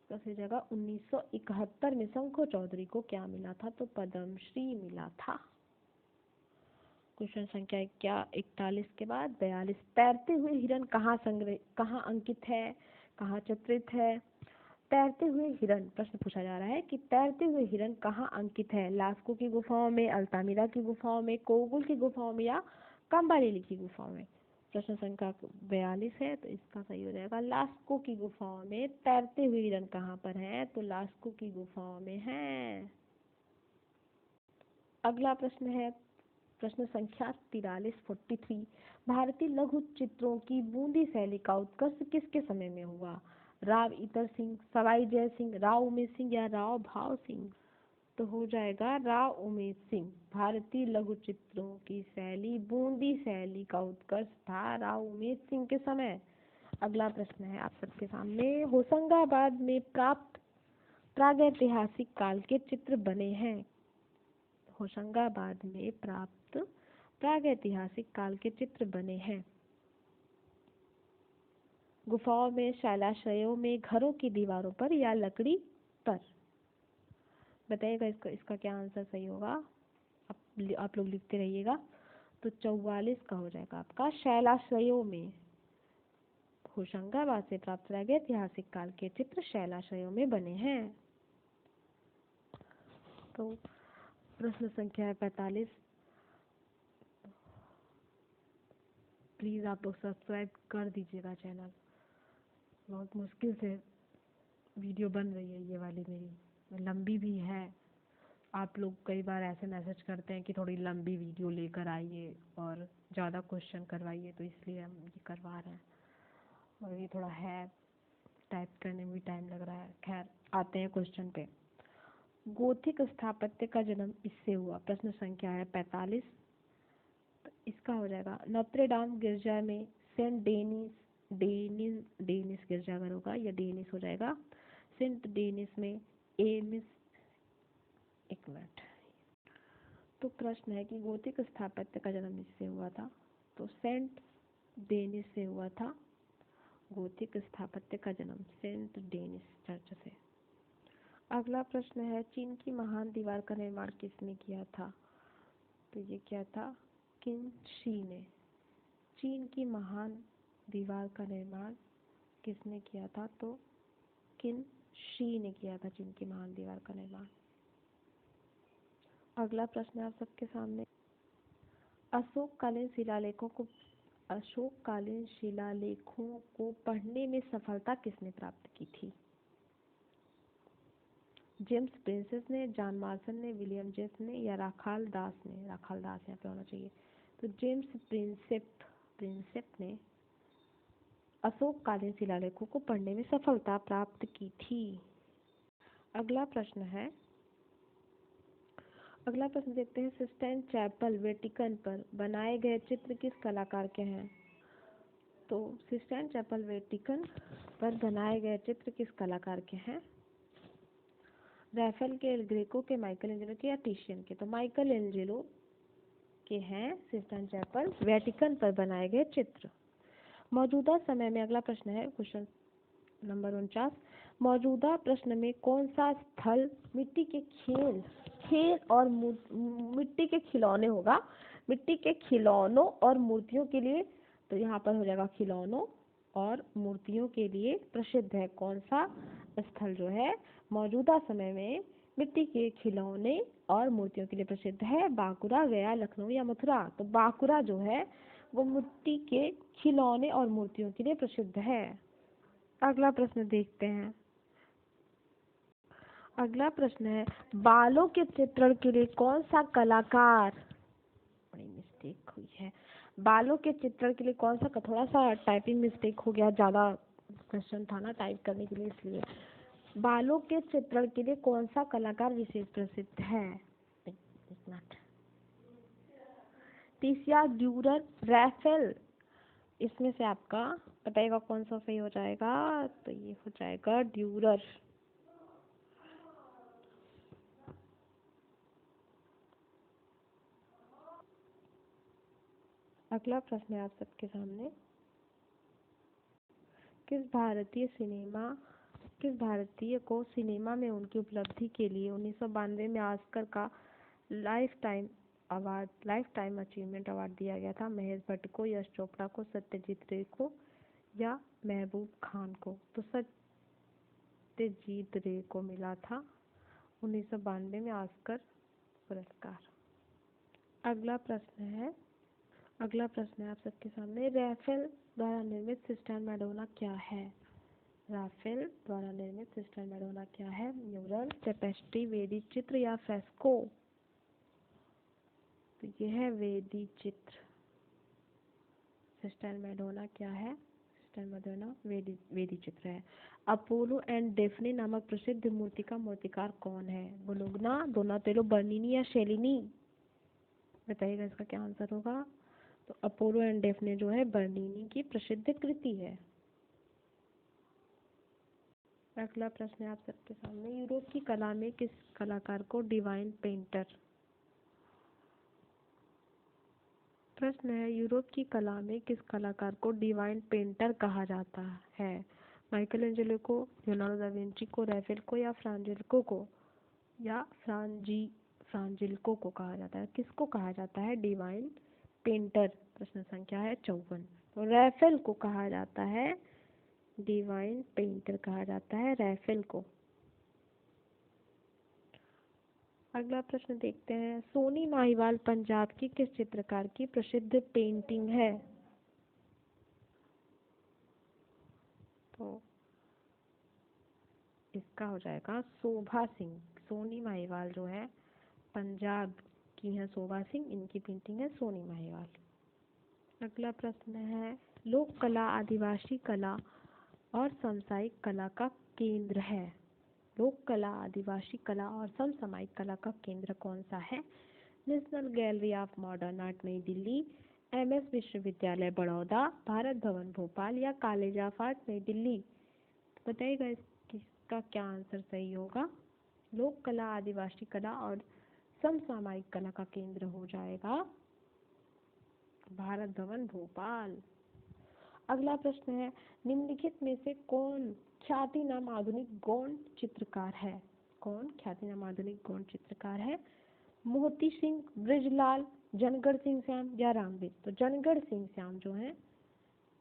तो सही जगह 1971 में शंखो चौधरी को क्या मिला था? तो पद्मश्री मिला था। क्वेश्चन संख्या 41 के बाद 42। तैरते हुए हिरन कहाँ अंकित है, कहाँ चित्रित है? तैरते हुए हिरन, प्रश्न पूछा जा रहा है कि तैरते हुए हिरन कहाँ अंकित है? लास्को की गुफाओं में, अल्तामिरा की गुफाओं में, कोगुल की गुफाओं में या कंबारेली की गुफाओं में? प्रश्न संख्या 42 है, तो इसका सही हो जाएगा लास्को की गुफाओं में। तैरते हुए हिरन कहाँ पर है? तो लास्को की गुफाओं में है। अगला प्रश्न है प्रश्न संख्या 43। भारतीय लघु चित्रों की बूंदी शैली का उत्कर्ष किसके समय में हुआ? राव इतर सिंह, सवाई जय सिंह, राव उमेश सिंह या राव भाव सिंह? तो हो जाएगा राव उमेश सिंह। भारतीय लघु चित्रों की शैली बूंदी शैली का उत्कर्ष था राव उमेश सिंह के समय। अगला प्रश्न है आप सबके सामने, होशंगाबाद में प्राप्त प्रागैतिहासिक काल के चित्र बने हैं। होशंगाबाद में प्राप्त प्रागैतिहासिक काल के चित्र बने हैं। गुफाओं में, शैलाश्रयों में, घरों की दीवारों पर या लकड़ी पर। बताइएगा इसका क्या आंसर सही होगा। आप लोग लिखते रहिएगा। तो 44 का हो जाएगा आपका शैलाश्रयों में। होशंगाबाद से प्राप्त प्रागैतिहासिक काल के चित्र शैलाश्रयों में बने हैं। तो प्रश्न संख्या है 45। प्लीज आप लोग सब्सक्राइब कर दीजिएगा चैनल। बहुत मुश्किल से वीडियो बन रही है ये वाली मेरी, लंबी भी है। आप लोग कई बार ऐसे मैसेज करते हैं कि थोड़ी लंबी वीडियो लेकर आइए और ज़्यादा क्वेश्चन करवाइए, तो इसलिए हम ये करवा रहे हैं। और ये थोड़ा है, टाइप करने में भी टाइम लग रहा है। खैर, आते हैं क्वेश्चन पे। गोथिक स्थापत्य का जन्म इससे हुआ। प्रश्न संख्या है 45। तो इसका हो जाएगा नोत्रे-डाम गिरजा में सेंट डेनिस गिरजाघर होगा, या डेनिस हो जाएगा। सेंट डेनिस में एमिस। एक मिनट। तो प्रश्न है कि गोथिक स्थापत्य का जन्म इससे हुआ था, तो सेंट डेनिस से हुआ था। गोथिक स्थापत्य का जन्म सेंट डेनिस चर्च से। अगला प्रश्न है चीन की महान दीवार का निर्माण किसने किया था। तो ये क्या था, किन शी ने। चीन की महान दीवार का निर्माण किसने किया था, तो किन शी ने किया था चीन की महान दीवार का निर्माण। अगला प्रश्न है आप सबके सामने। अशोककालीन शिलालेखों को पढ़ने में सफलता किसने प्राप्त की थी। जेम्स प्रिंसेस ने, जॉन मार्शन ने, विलियम जेम्स ने, या राखाल दास ने। राखाल दास यहाँ पे होना चाहिए। तो जेम्स प्रिंसेप ने अशोककालीन शिलालेखों को पढ़ने में सफलता प्राप्त की थी। अगला प्रश्न देखते हैं। सिस्टाइन चैपल वेटिकन पर बनाए गए चित्र किस कलाकार के हैं। तो सिस्टाइन चैपल वेटिकन पर बनाए गए चित्र किस कलाकार के हैं। रैफेल के, एल ग्रेको के, माइकल एंजेलो के, या टिशियन के। तो माइकल एंजेलो के हैं सिस्टाइन चैपल वेटिकन पर बनाए गए चित्र। मौजूदा समय में, अगला प्रश्न है क्वेश्चन नंबर 49। मौजूदा प्रश्न में कौन सा स्थल मिट्टी के खेल और मिट्टी के खिलौने होगा। मिट्टी के खिलौनों और मूर्तियों के लिए, तो यहाँ पर हो जाएगा खिलौनों और मूर्तियों के लिए प्रसिद्ध है। कौन सा स्थल जो है मौजूदा समय में मिट्टी के खिलौने और मूर्तियों के लिए प्रसिद्ध है। बांकुरा, गया, लखनऊ या मथुरा। तो बांकुरा जो है वो मिट्टी के खिलौने और मूर्तियों के लिए प्रसिद्ध है। अगला प्रश्न देखते हैं। अगला प्रश्न है बालों के चित्रण के लिए कौन सा कलाकार, बड़ी मिस्टेक हुई है, बालों के चित्रण के लिए कौन सा, थोड़ा सा टाइपिंग मिस्टेक हो गया, ज़्यादा क्वेश्चन था ना टाइप करने के लिए, इसलिए। बालों के चित्रण के लिए कौन सा कलाकार विशेष प्रसिद्ध है। एक मिनट। टिसिया, Dürer, Raphael. इसमें से आपका बताइएगा कौन सा सही हो जाएगा। तो ये हो जाएगा ड्यूरर। अगला प्रश्न है आप सबके सामने। किस भारतीय को सिनेमा में उनकी उपलब्धि के लिए 1992 में ऑस्कर का लाइफ टाइम अचीवमेंट अवार्ड दिया गया था। महेश भट्ट को, यश चोपड़ा को, सत्यजीत रे को, या महबूब खान को। तो सत्यजीत रे को मिला था 1992 में ऑस्कर पुरस्कार। अगला प्रश्न है आप सबके सामने। रैफेल द्वारा निर्मित सिस्टाइन मैडोना क्या है। राफेल द्वारा निर्मित सिस्टाइन मैडोना क्या है। म्यूरल, टेपेस्ट्री, वेदी चित्र, या फ्रेस्को। तो यह है वेदी चित्र। सिस्टाइन मैडोना क्या है। सिस्टाइन मैडोना वेदी चित्र है। अपोलो एंड डेफने नामक प्रसिद्ध मूर्ति का मूर्तिकार कौन है। बोलोग्ना, डोनाटेलो, बर्निनी, या शेलिनी। बताइएगा इसका क्या आंसर होगा। तो अपोलो एंड डेफने जो है बर्निनी की प्रसिद्ध कृति है। अगला प्रश्न है आप सबके सामने, यूरोप की कला में किस कलाकार को डिवाइन पेंटर, प्रश्न है यूरोप की कला में किस कलाकार को डिवाइन पेंटर कहा जाता है? माइकल एंजेलो को, लियोनार्डो दा विंची को, रैफेल को या फ्रांजिल्को को कहा जाता है? किसको कहा जाता है डिवाइन पेंटर? प्रश्न संख्या है 54। तो रैफेल को कहा जाता है डिवाइन पेंटर, कहा जाता है रैफेल को। अगला प्रश्न देखते हैं, सोनी माहिवाल पंजाब की किस चित्रकार की प्रसिद्ध पेंटिंग है? तो इसका हो जाएगा शोभा सिंह। सोनी माहिवाल जो है पंजाब की है शोभा सिंह, इनकी पेंटिंग है सोनी माहिवाल। अगला प्रश्न है, लोक कला आदिवासी कला और समसामयिक कला का केंद्र है। लोक कला आदिवासी कला और समसामयिक कला का केंद्र कौन सा है? National gallery of modern art नई दिल्ली, एमएस विश्वविद्यालय बड़ौदा, भारत भवन भोपाल या कॉलेज ऑफ आर्ट नई दिल्ली? बताइएगा इसका क्या आंसर सही होगा। लोक कला आदिवासी कला और समसामयिक कला का केंद्र हो जाएगा भारत भवन भोपाल। अगला प्रश्न है, निम्नलिखित में से कौन ख्यातिनाम आधुनिक गौण चित्रकार है? कौन ख्यातिनाम आधुनिक गौण चित्रकार है? मोती सिंह, बृजलाल, जनगढ़ सिंह श्याम या रामबीर? तो जनगढ़ सिंह श्याम जो है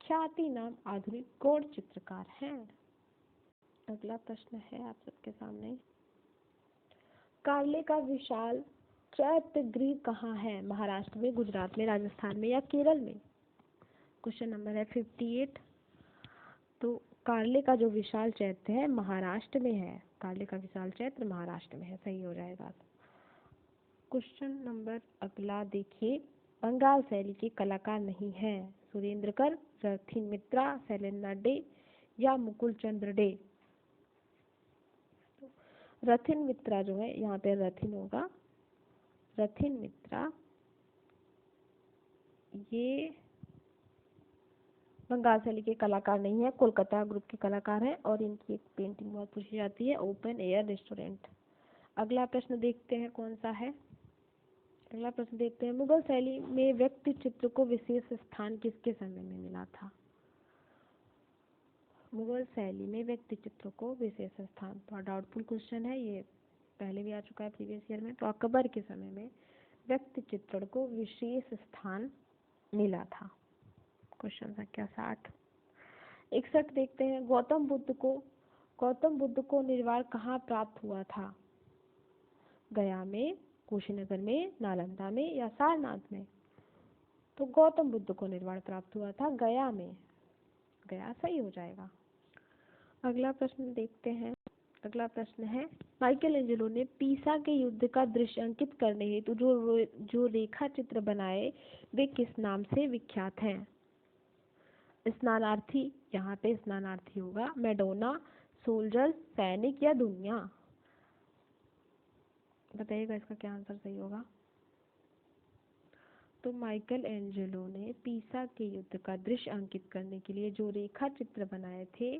ख्यातिनाम आधुनिक गौण चित्रकार हैं। अगला प्रश्न है आप सबके सामने, कार्ले का विशाल चैत्यगृह कहाँ है? महाराष्ट्र में, गुजरात में, राजस्थान में या केरल में? क्वेश्चन नंबर है 58। तो कार्ले का जो विशाल चैत्य है महाराष्ट्र में है। कार्ले का विशाल चैत्य महाराष्ट्र में है, सही हो जाएगा। क्वेश्चन नंबर अगला देखिए, बंगाल शैली के कलाकार नहीं है। सुरेंद्रकर, रथिन मित्रा, शैलेंद्र डे या मुकुल चंद्र डे? रथिन मित्रा जो है, यहाँ पे रथिन होगा, रथिन मित्रा ये बंगाल शैली के कलाकार नहीं है, कोलकाता ग्रुप के कलाकार हैं और इनकी एक पेंटिंग बहुत पूछी जाती है, ओपन एयर रेस्टोरेंट। अगला प्रश्न देखते हैं कौन सा है। अगला प्रश्न देखते हैं, मुगल शैली में व्यक्ति चित्र को विशेष स्थान किसके समय में मिला था? मुगल शैली में व्यक्ति चित्र को विशेष स्थान, थोड़ा डाउटफुल क्वेश्चन है, ये पहले भी आ चुका है प्रीवियस ईयर में। तो अकबर के समय में व्यक्ति चित्रण को विशेष स्थान मिला था। क्वेश्चन संख्या 60। 61 देखते हैं, गौतम बुद्ध को निर्वाण कहाँ प्राप्त हुआ था? गया में, कुशीनगर में, नालंदा में या सारनाथ में? तो गौतम बुद्ध को निर्वाण प्राप्त हुआ था गया में, गया सही हो जाएगा। अगला प्रश्न देखते हैं। अगला प्रश्न है, माइकल एंजेलो ने पीसा के युद्ध का दृश्य अंकित करने हेतु जो रेखा चित्र बनाए वे किस नाम से विख्यात हैं? स्नानार्थी, यहाँ पे स्नानार्थी होगा, मैडोना, सोल्जर, सैनिक या दुनिया? बताइएगा इसका क्या आंसर सही होगा। तो माइकल एंजेलो ने पीसा के युद्ध का दृश्य अंकित करने के लिए जो रेखा चित्र बनाए थे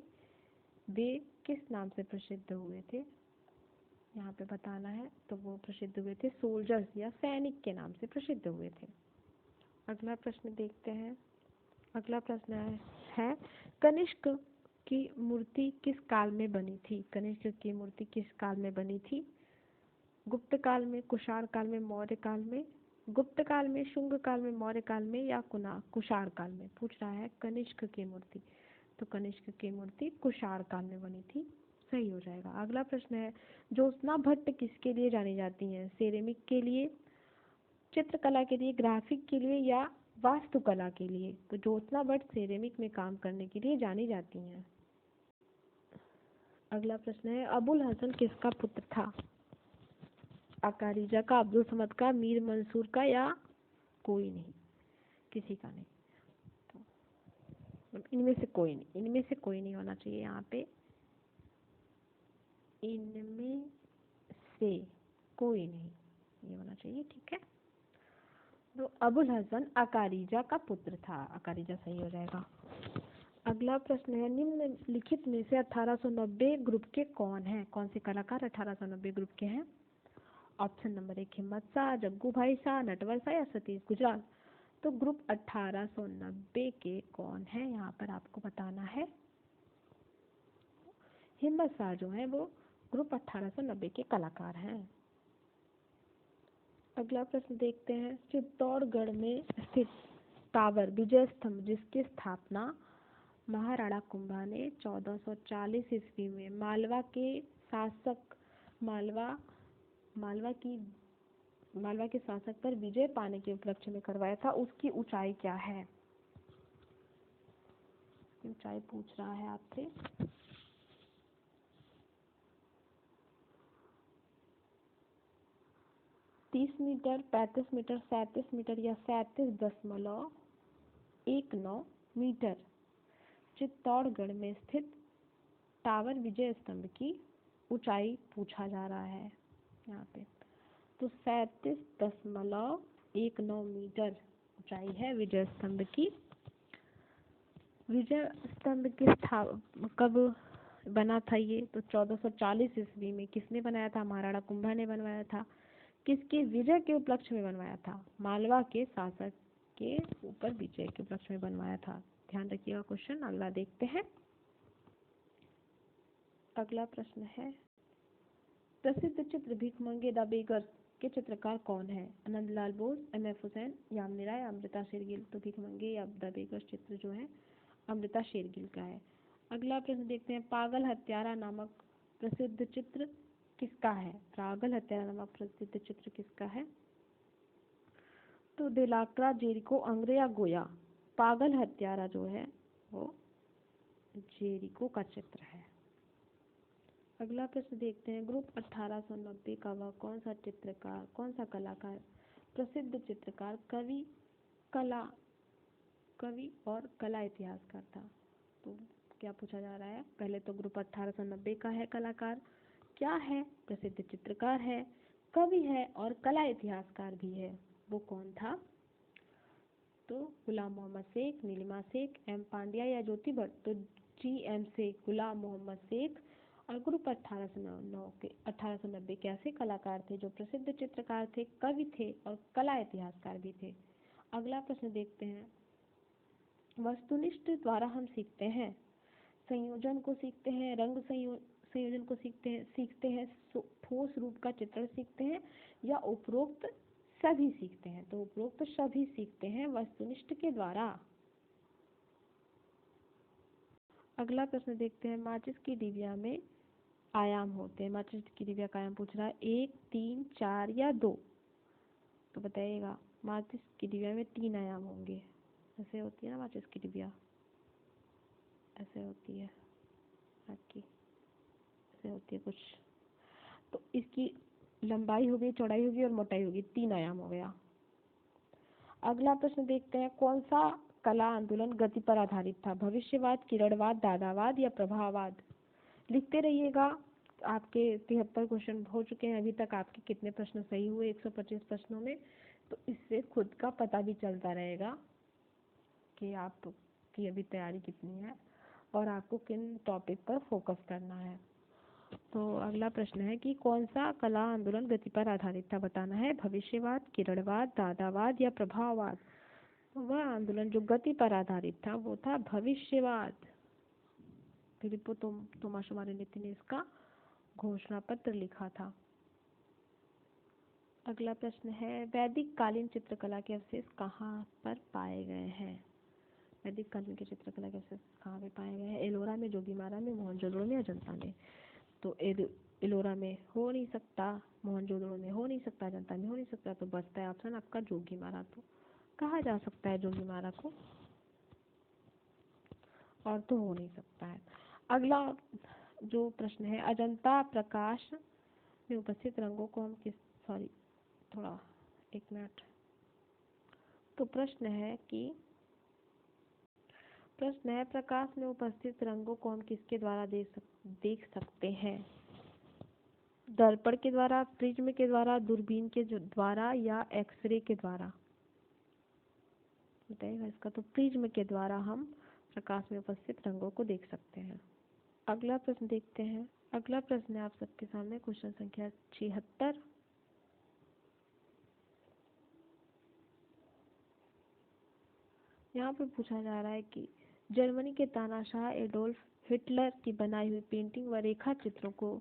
वे किस नाम से प्रसिद्ध हुए थे, यहाँ पे बताना है। तो वो प्रसिद्ध हुए थे सोल्जर्स या सैनिक के नाम से प्रसिद्ध हुए थे। अगला प्रश्न देखते हैं। अगला प्रश्न है, कनिष्क की मूर्ति किस काल में बनी थी? कनिष्क की मूर्ति किस काल में बनी थी? गुप्त काल में, कुषाण काल में, मौर्य काल में? गुप्त काल में, शुंग काल में, मौर्य काल में या कुषाण काल में? पूछ रहा है कनिष्क की मूर्ति। तो कनिष्क की मूर्ति कुषाण काल में बनी थी, सही हो जाएगा। अगला प्रश्न है, ज्योत्सना भट्ट किसके लिए जानी जाती हैं? सेरेमिक के लिए, चित्रकला के लिए, ग्राफिक के लिए या वास्तुकला के लिए? तो ज्योत्सना भट्ट सेरेमिक में काम करने के लिए जानी जाती हैं। अगला प्रश्न है, अबुल हसन किसका पुत्र था? अकारिजा का, अब्दुल समद का, मीर मंसूर का या कोई नहीं, किसी का नहीं? तो इनमें से कोई नहीं, इनमें से कोई नहीं होना चाहिए यहाँ पे, इनमें से कोई नहीं ये होना चाहिए, ठीक है। तो अबुल हसन अकारिजा का पुत्र था, अकारिजा सही हो जाएगा। अगला प्रश्न है, निम्नलिखित में से 1890 ग्रुप के कौन हैं? कौन से कलाकार 1890 ग्रुप के हैं? ऑप्शन नंबर 1 हिम्मत शाह, जग्गू भाई शाह, नटवर शाह या सतीश गुजराल। तो ग्रुप 1890 के कौन है यहाँ पर आपको बताना है। हिम्मत शाह जो है वो ग्रुप 1890 के कलाकार हैं। अगला प्रश्न देखते हैं, चित्तौड़गढ़ में स्थित टावर विजय स्तंभ जिसकी स्थापना महाराणा कुंभा ने 1440 ईस्वी में मालवा के शासक मालवा के शासक पर विजय पाने के उपलक्ष्य में करवाया था, उसकी ऊंचाई क्या है? ऊंचाई पूछ रहा है आपसे। तीस मीटर, 35 मीटर, 37 मीटर या 37.19 मीटर। चित्तौड़गढ़ में स्थित टावर विजय स्तंभ की ऊंचाई पूछा जा रहा है यहाँ पे। तो 37.19 मीटर ऊंचाई है विजय स्तंभ की। विजय स्तंभ कब बना था ये? तो 1440 ईस्वी में। किसने बनाया था? महाराणा कुंभा ने बनवाया था। किसके विजय के उपलक्ष्य में बनवाया था? मालवा के शासक के ऊपर विजय के उपलक्ष्य में बनवाया था। ध्यान रखिएगा क्वेश्चन। अगला देखते हैं। अगला प्रश्न है, प्रसिद्ध चित्र भीखमंगे द बेगर्स के चित्रकार कौन है? आनंदलाल बोस, M.F. हुसैन, यामिनी राय, अमृता शेरगिल। तो भीखमंगे या द बेगर्स चित्र जो है अमृता शेरगिल का है। अगला प्रश्न देखते हैं, पागल हत्यारा नामक प्रसिद्ध चित्र किसका है? पागल हत्यारा नामक प्रसिद्ध चित्र किसका है? तो डेलाक्रा, जेरिको, अंग्रे या गोया। पागल हत्यारा जो है वो जेरिको का चित्र है। अगला प्रश्न देखते हैं, ग्रुप 1890 का वह कौन सा कलाकार प्रसिद्ध चित्रकार, कवि और कला इतिहासकार था? तो क्या पूछा जा रहा है? पहले तो ग्रुप 1890 का है कलाकार, क्या है? प्रसिद्ध चित्रकार है, कवि है और कला इतिहासकार भी है। वो कौन था? तो गुलाम मोहम्मद शेख, नीलिमा शेख, M. पांड्या या ज्योति भट्ट। तो GM शेख, गुलाम मोहम्मद शेख। और ग्रुप 1890 के ऐसे कलाकार थे जो प्रसिद्ध चित्रकार थे, कवि थे और कला इतिहासकार भी थे। अगला प्रश्न देखते हैं, वस्तुनिष्ठ द्वारा हम सीखते हैं, संयोजन को सीखते हैं, रंग संयोजन को सीखते हैं, ठोस रूप का चित्रण सीखते हैं या उपरोक्त सभी सीखते हैं? तो उपरोक्त सभी सीखते हैं वस्तुनिष्ठ के द्वारा। अगला प्रश्न देखते हैं, माचिस की डिबिया में आयाम होते हैं। माचिस की डिबिया का आयाम पूछ रहा है, 1, 3, 4 या 2। तो बताइएगा। माचिस की डिबिया में 3 आयाम होंगे। ऐसे होती है ना माचिस की डिबिया, ऐसे होती है आपकी, ऐसे होती है कुछ। तो इसकी लंबाई होगी, चौड़ाई होगी और मोटाई होगी। 3 आयाम हो गया। अगला प्रश्न देखते हैं, कौन सा कला आंदोलन गति पर आधारित था? भविष्यवाद, किरणवाद, दादावाद या प्रभाववाद? लिखते रहिएगा। आपके 73 क्वेश्चन हो चुके हैं। अभी तक आपके कितने प्रश्न सही हुए 125 प्रश्नों में? तो इससे खुद का पता भी चलता रहेगा कि आपकी अभी तैयारी कितनी है और आपको किन टॉपिक पर फोकस करना है। तो अगला प्रश्न है कि कौन सा कला आंदोलन गति पर आधारित था? बताना है। भविष्यवाद, किरणवाद, दादावाद या प्रभाववाद? वह आंदोलन जो गति पर आधारित था वो था भविष्यवाद। फिलिपो तोमासो मारिनेत्ती ने इसका घोषणा पत्र लिखा था। अगला प्रश्न है, वैदिक कालीन चित्रकला के अवशेष कहाँ पर पाए गए हैं? वैदिक कालीन के चित्रकला के अवशेष कहाँ पे पाए गए हैं? एलोरा में, जोगीमारा में, मोहनजोदड़ो में, अजंता में। तो एलोरा में हो नहीं सकता, मोहनजोदड़ो में हो नहीं सकता, अजंता में हो नहीं सकता। तो बचता है ऑप्शन आपका जोगीमारा। तो कहा जा सकता है जोगीमारा को, और तो हो नहीं सकता है। अगला जो प्रश्न है, अजंता प्रकाश में उपस्थित रंगों को हम एक मिनट। तो प्रश्न है प्रकाश में उपस्थित रंगों को हम किसके द्वारा देख सकते हैं? दर्पण के द्वारा, प्रिज्म के द्वारा, दूरबीन के द्वारा या एक्सरे के द्वारा? बताइएगा इसका। तो प्रिज्म के द्वारा हम प्रकाश में उपस्थित रंगों को देख सकते हैं। अगला प्रश्न देखते हैं। अगला प्रश्न है आप सबके सामने क्वेश्चन संख्या 76। यहाँ पर पूछा जा रहा है कि जर्मनी के तानाशाह एडोल्फ हिटलर की बनाई हुई पेंटिंग व रेखा चित्रों को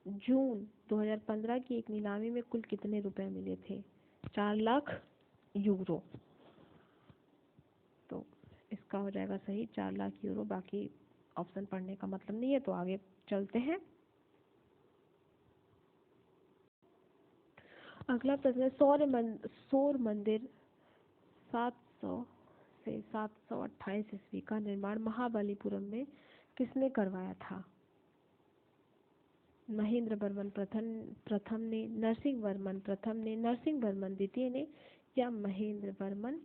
जून 2015 की एक नीलामी में कुल कितने रुपए मिले थे? 4 लाख यूरो। तो इसका हो जाएगा सही 4 लाख यूरो। बाकी ऑप्शन पढ़ने का मतलब नहीं है, तो आगे चलते हैं। अगला प्रश्न है सौर मंदिर 700 से 728 ईस्वी का निर्माण महाबलीपुरम में किसने करवाया था? महेंद्र वर्मन प्रथम ने, नरसिंह वर्मन प्रथम ने, नरसिंह वर्मन द्वितीय ने, या महेंद्र वर्मन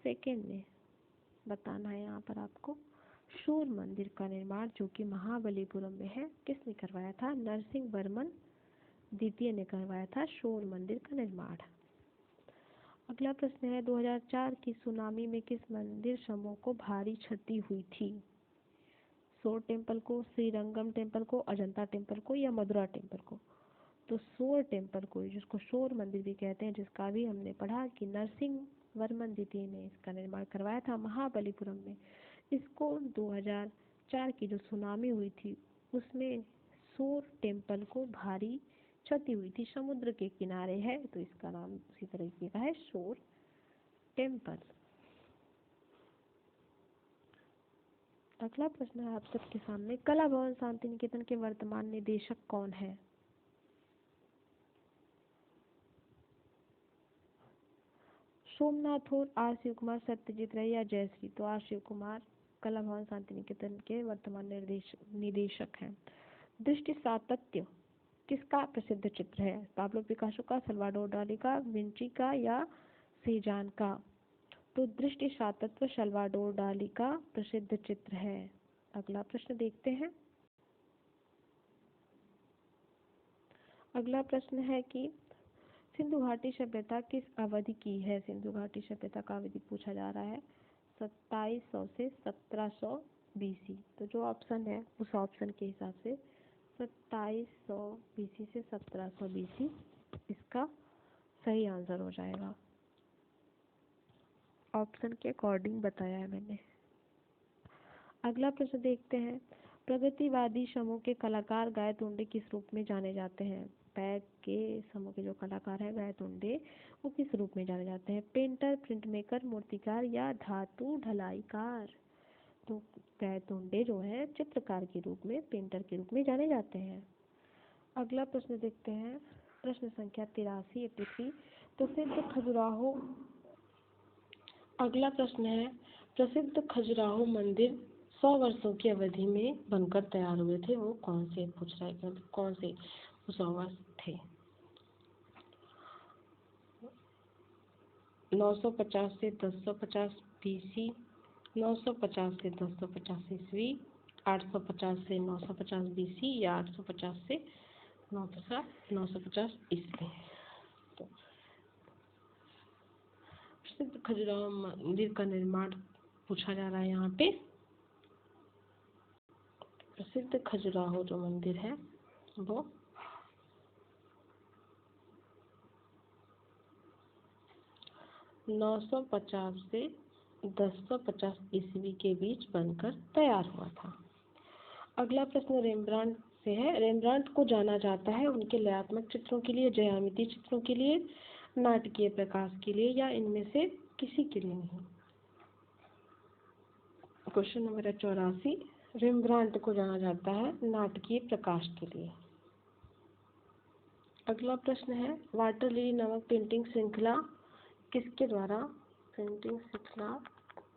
सेकेंड ने? बताना है यहाँ पर आपको। सूर्य मंदिर का निर्माण जो कि महाबलीपुरम में है, किसने करवाया था? नरसिंह वर्मन द्वितीय ने करवाया था सूर्य मंदिर का निर्माण। अगला प्रश्न है 2004 की सुनामी में किस मंदिर समूह को भारी क्षति हुई थी? सोर टेम्पल को, श्रीरंगम टेम्पल को, अजंता टेम्पल को, या मधुरा टेम्पल को? तो सोर टेम्पल को, जिसको शोर मंदिर भी कहते हैं, जिसका भी हमने पढ़ा कि नरसिंह वर्मन द्वितीय ने इसका निर्माण करवाया था महाबलीपुरम में। इसको 2004 की जो सुनामी हुई थी उसमें सोर टेम्पल को भारी क्षति हुई थी। समुद्र के किनारे है तो इसका नाम उसी तरीके का है, सोर टेम्पल। अगला प्रश्न है आप सबके सामने, कला भवन शांति निकेतन के वर्तमान निदेशक कौन है? सोमनाथ और आर शिव कुमार, सत्यजीत रे, या जयश्री? तो आर शिव कुमार कला भवन शांति निकेतन के वर्तमान निदेशक हैं। दृष्टि सातत्य किसका प्रसिद्ध चित्र है? पाब्लो पिकासो का, सल्वाडोर डाली का, विंची का, या सेजान का? तो दृष्टि सातत्य सल्वाडोर डाली का प्रसिद्ध चित्र है। अगला प्रश्न देखते हैं। अगला प्रश्न है कि सिंधु घाटी सभ्यता किस अवधि की है? सिंधु घाटी सभ्यता का अवधि पूछा जा रहा है 2700 से 1700 BC। तो जो ऑप्शन है उस ऑप्शन के हिसाब से 2700 BC से 1700 BC इसका सही आंसर हो जाएगा। ऑप्शन के अकॉर्डिंग बताया है मैंने। अगला प्रश्न देखते हैं। प्रगतिवादी समूह के कलाकार गायतुंडे किस रूप में जाने जाते हैं? पैक के समूह के जो कलाकार हैं गायतुंडे, वो किस रूप में जाने जाते हैं? पेंटर, प्रिंट मेकर, मूर्तिकार, या धातु ढलाईकार? तो गायतुंडे जो है चित्रकार के रूप में, पेंटर के रूप में जाने जाते हैं। अगला प्रश्न देखते हैं। प्रश्न संख्या 83 83। प्रसिद्ध खजुराहो। अगला प्रश्न है प्रसिद्ध खजुराहो मंदिर 100 वर्षों की अवधि में बनकर तैयार हुए थे, वो कौन से? पूछ रहा है कि कौन से 100 वर्ष थे? 950 से 1050 BC, 950 से 1050 ईस्वी, 850 से 950 BC, या 850 से 950 ईस्वी। तो प्रसिद्ध खजुराहो मंदिर का निर्माण पूछा जा रहा है यहाँ पे। प्रसिद्ध खजुराहो जो मंदिर है वो 950 से 1050 ईस्वी के बीच बनकर तैयार हुआ था। अगला प्रश्न रेम्ब्रांट से है। रेम्ब्रांट को जाना जाता है उनके लयात्मक चित्रों के लिए, ज्यामितीय चित्रों के लिए, नाटकीय प्रकाश के लिए, या इनमें से किसी के लिए नहीं? Question number 84। रेम्ब्रांट को जाना जाता है नाटकीय प्रकाश के लिए। अगला प्रश्न है वाटर लिली नामक पेंटिंग श्रृंखला किसके द्वारा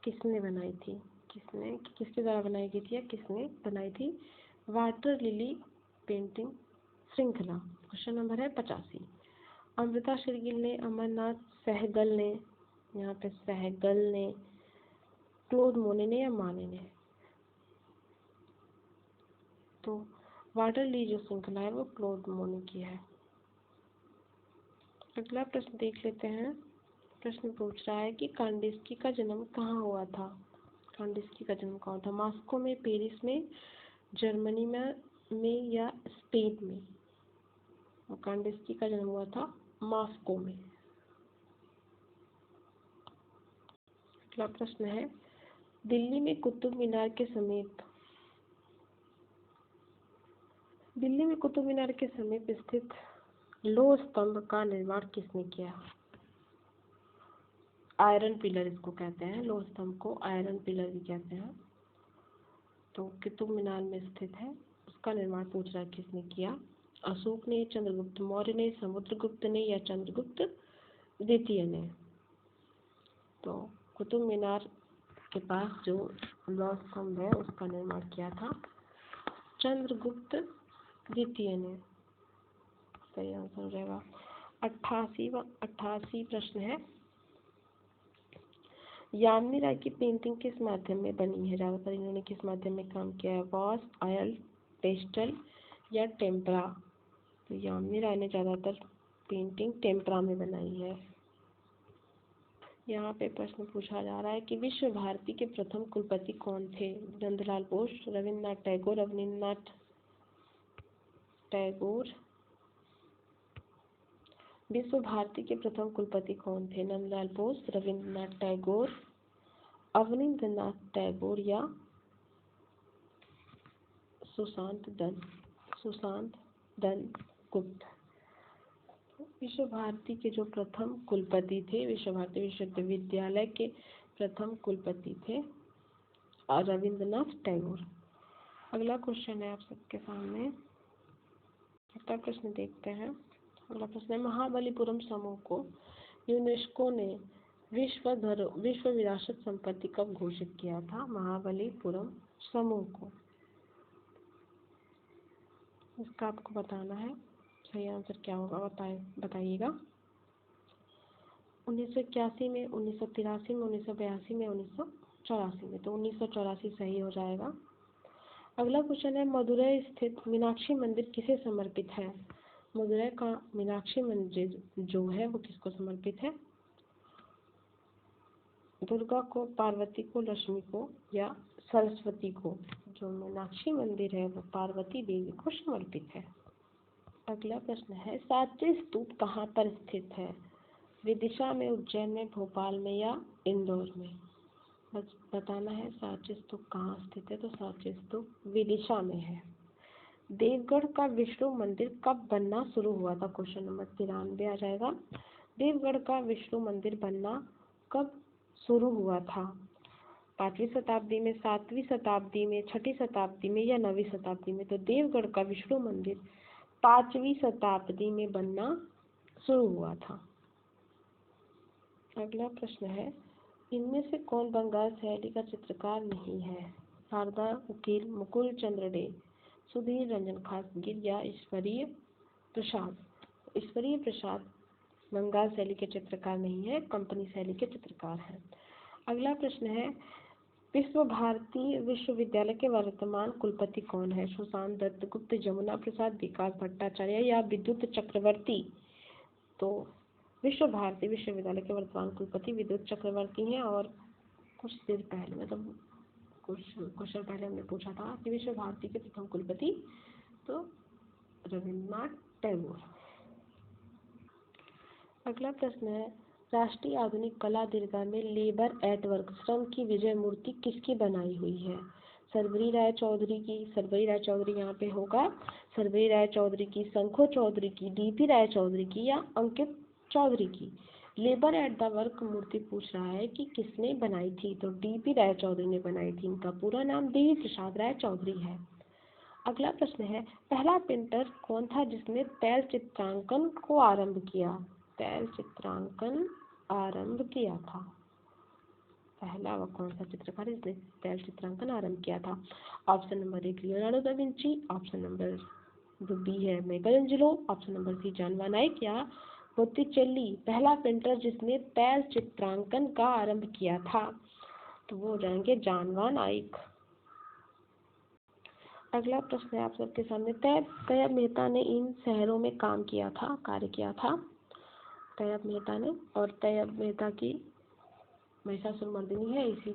किसने बनाई थी? किसके द्वारा बनाई गई थी या किसने बनाई थी वाटर लिली पेंटिंग श्रृंखला? क्वेश्चन नंबर है 85। अमृता शेरगिल ने, अमरनाथ सहगल ने, यहाँ पे सहगल ने, क्लोद मोने ने, या माने ने? तो वाटर लिली जो श्रृंखला है वो क्लोद मोने की है। अगला प्रश्न देख लेते हैं। प्रश्न पूछ रहा है कि कांडिस्की का जन्म कहाँ हुआ था। कांडिस्की का जन्म कहाँ था? मॉस्को में, पेरिस में, जर्मनी में या स्पेन में? और कांडिस्की का जन्म हुआ था मॉस्को में। अगला प्रश्न है, दिल्ली में कुतुब मीनार के समीप स्थित लौह स्तंभ का निर्माण किसने किया? आयरन पिलर इसको कहते हैं, लौह स्तंभ को आयरन पिलर भी कहते हैं। तो कुतुब मीनार में स्थित है, उसका निर्माण पूछ रहा है किसने किया? अशोक ने, चंद्रगुप्त मौर्य ने, समुद्रगुप्त ने या चंद्रगुप्त द्वितीय ने? तो कुतुब मीनार के पास जो लौह स्तंभ है उसका निर्माण किया था चंद्रगुप्त द्वितीय ने। सही आंसर हो जाएगा। 88 प्रश्न है, यामिनी राय की पेंटिंग किस माध्यम में बनी है? ज़्यादातर इन्होंने किस माध्यम में काम किया है? वॉश, ऑयल, पेस्टल या टेम्परा? तो यामिनी राय ने ज़्यादातर पेंटिंग टेम्परा में बनाई है। यहाँ पे प्रश्न पूछा जा रहा है कि विश्व भारती के प्रथम कुलपति कौन थे? नंदलाल बोस, रविन्द्रनाथ टैगोर। विश्व भारती के प्रथम कुलपति कौन थे? नंदलाल बोस, रविन्द्रनाथ टैगोर, अवनींद्रनाथ टैगोर या सुशांत दत्त गुप्त? विश्व भारती के जो प्रथम कुलपति थे, विश्व भारती विश्वविद्यालय के प्रथम कुलपति थे रविन्द्रनाथ टैगोर। अगला क्वेश्चन है आप सबके सामने, अगला प्रश्न देखते हैं। अगला प्रश्न है, महाबलीपुरम समूह को यूनेस्को ने विश्व विरासत संपत्ति कब घोषित किया था? महाबलीपुरम समूह को, इसका आपको बताना है। सही आंसर क्या होगा बताइएगा। 1981 में, 1983 में, 1982 में, 1984 में? तो 1984 सही हो जाएगा। अगला क्वेश्चन है, मदुरै स्थित मीनाक्षी मंदिर किसे समर्पित है? मदुरै का मीनाक्षी मंदिर जो है वो किसको समर्पित है? दुर्गा को, पार्वती को, लक्ष्मी को या सरस्वती को? जो मीनाक्षी मंदिर है वो पार्वती देवी को समर्पित है। अगला प्रश्न है, सांची स्तूप कहाँ पर स्थित है? विदिशा में, उज्जैन में, भोपाल में या इंदौर में? बताना है सांची स्तूप कहाँ स्थित है। तो सांची स्तूप विदिशा में है। देवगढ़ का विष्णु मंदिर कब बनना शुरू हुआ था? क्वेश्चन नंबर 93 आ जाएगा। देवगढ़ का विष्णु मंदिर बनना कब शुरू हुआ था? 5वीं शताब्दी में, 7वीं शताब्दी में, 6ठी शताब्दी में या 9वीं शताब्दी में? तो देवगढ़ का विष्णु मंदिर 5वीं शताब्दी में बनना शुरू हुआ था। अगला प्रश्न है, इनमें से कौन बंगाल शैली का चित्रकार नहीं है? शारदा उकील, मुकुल चंद्र डे, सुधीर रंजन खासगीर या ईश्वरीय प्रसाद? ईश्वरीय प्रसाद बंगाल शैली के चित्रकार नहीं है, कंपनी शैली के चित्रकार हैं। अगला प्रश्न है, विश्व भारती विश्वविद्यालय के वर्तमान कुलपति कौन है? सुशांत दत्त गुप्त, जमुना प्रसाद, विकास भट्टाचार्य या विद्युत चक्रवर्ती? तो विश्व भारती विश्वविद्यालय के वर्तमान कुलपति विद्युत चक्रवर्ती हैं। और कुछ देर पहले, मतलब कुछ क्वेश्चन पहले हमने पूछा था कि विश्व भारती के प्रथम कुलपति तो रविन्द्रनाथ टैगोर। अगला प्रश्न है, राष्ट्रीय आधुनिक कला दीर्घा में लेबर एट वर्क श्रम की विजय मूर्ति किसकी बनाई हुई है? सर्वरी राय चौधरी की, सर्वरी राय चौधरी यहाँ पे होगा, सर्वरी राय चौधरी की, शंखो चौधरी की, डीपी राय चौधरी की या अंकित चौधरी की? लेबर एट द वर्क मूर्ति पूछ रहा है कि किसने बनाई थी? तो डीपी राय चौधरी ने बनाई थी। इनका पूरा नाम देवी प्रसाद राय चौधरी है। अगला प्रश्न है, पहला पेंटर कौन था जिसने तैल चित्रांकन को आरंभ किया? तैल चित्रांकन आरंभ किया था। पहला वह कौन सा चित्रकार जिसने तैल चित्रांकन आरंभ किया था? Option number 1 Leonardo da Vinci, option number 2 B है Michelangelo, option number C John van Eyck या बोत्तिचेल्ली? पहला पेंटर जिसने तैल चित्रांकन का आरंभ किया था तो वो हो जाएंगे जॉन वान आइक। अगला प्रश्न है आप सबके सामने, तैयब मेहता ने इन शहरों में कार्य किया था? तैयब मेहता ने, और तैयब मेहता की महिषासुरमर्दिनी है, इसी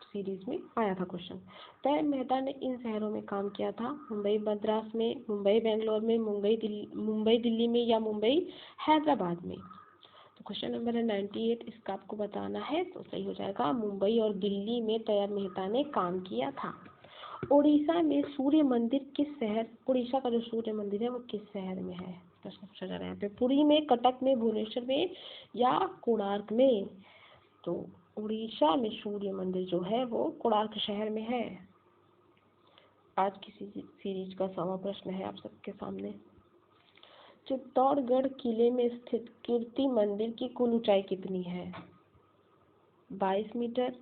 सीरीज में आया था क्वेश्चन। तैयब मेहता ने इन शहरों में काम किया था, मुंबई मद्रास में, मुंबई बेंगलोर में, मुंबई दिल्ली में, या मुंबई हैदराबाद में। तो क्वेश्चन नंबर है 98, इसका आपको बताना है, तो सही हो जाएगा मुंबई और दिल्ली में तैयब मेहता ने काम किया था। उड़ीसा में सूर्य मंदिर किस शहर, उड़ीसा का जो सूर्य मंदिर है वो किस शहर में है, प्रश्न पूछा जा रहा है यहाँ पे। पुरी में, कटक में, भुवनेश्वर में, या कोणार्क में। तो उड़ीसा में सूर्य मंदिर जो है वो कोणार्क शहर में है। आज की सीरीज का 100वां प्रश्न है आप सबके सामने। चित्तौड़गढ़ किले में स्थित कीर्ति मंदिर की कुल ऊंचाई कितनी है? 22 मीटर,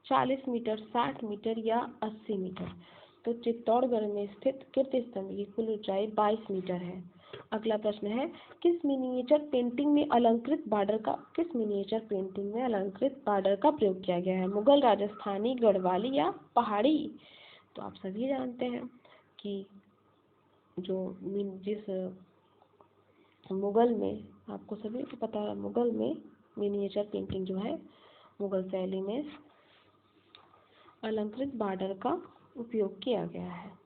40 मीटर, 60 मीटर, या 80 मीटर। तो चित्तौड़गढ़ में स्थित कीर्ति स्तंभ की कुल ऊंचाई 22 मीटर है। अगला प्रश्न है, किस मिनिएचर पेंटिंग में अलंकृत बॉर्डर का प्रयोग किया गया है? मुगल, राजस्थानी, गढ़वाली, या पहाड़ी। तो आप सभी जानते हैं कि जिस मुगल में, आपको सभी को पता है, मुगल में मिनिएचर पेंटिंग जो है मुगल शैली में अलंकृत बॉर्डर का उपयोग किया गया है।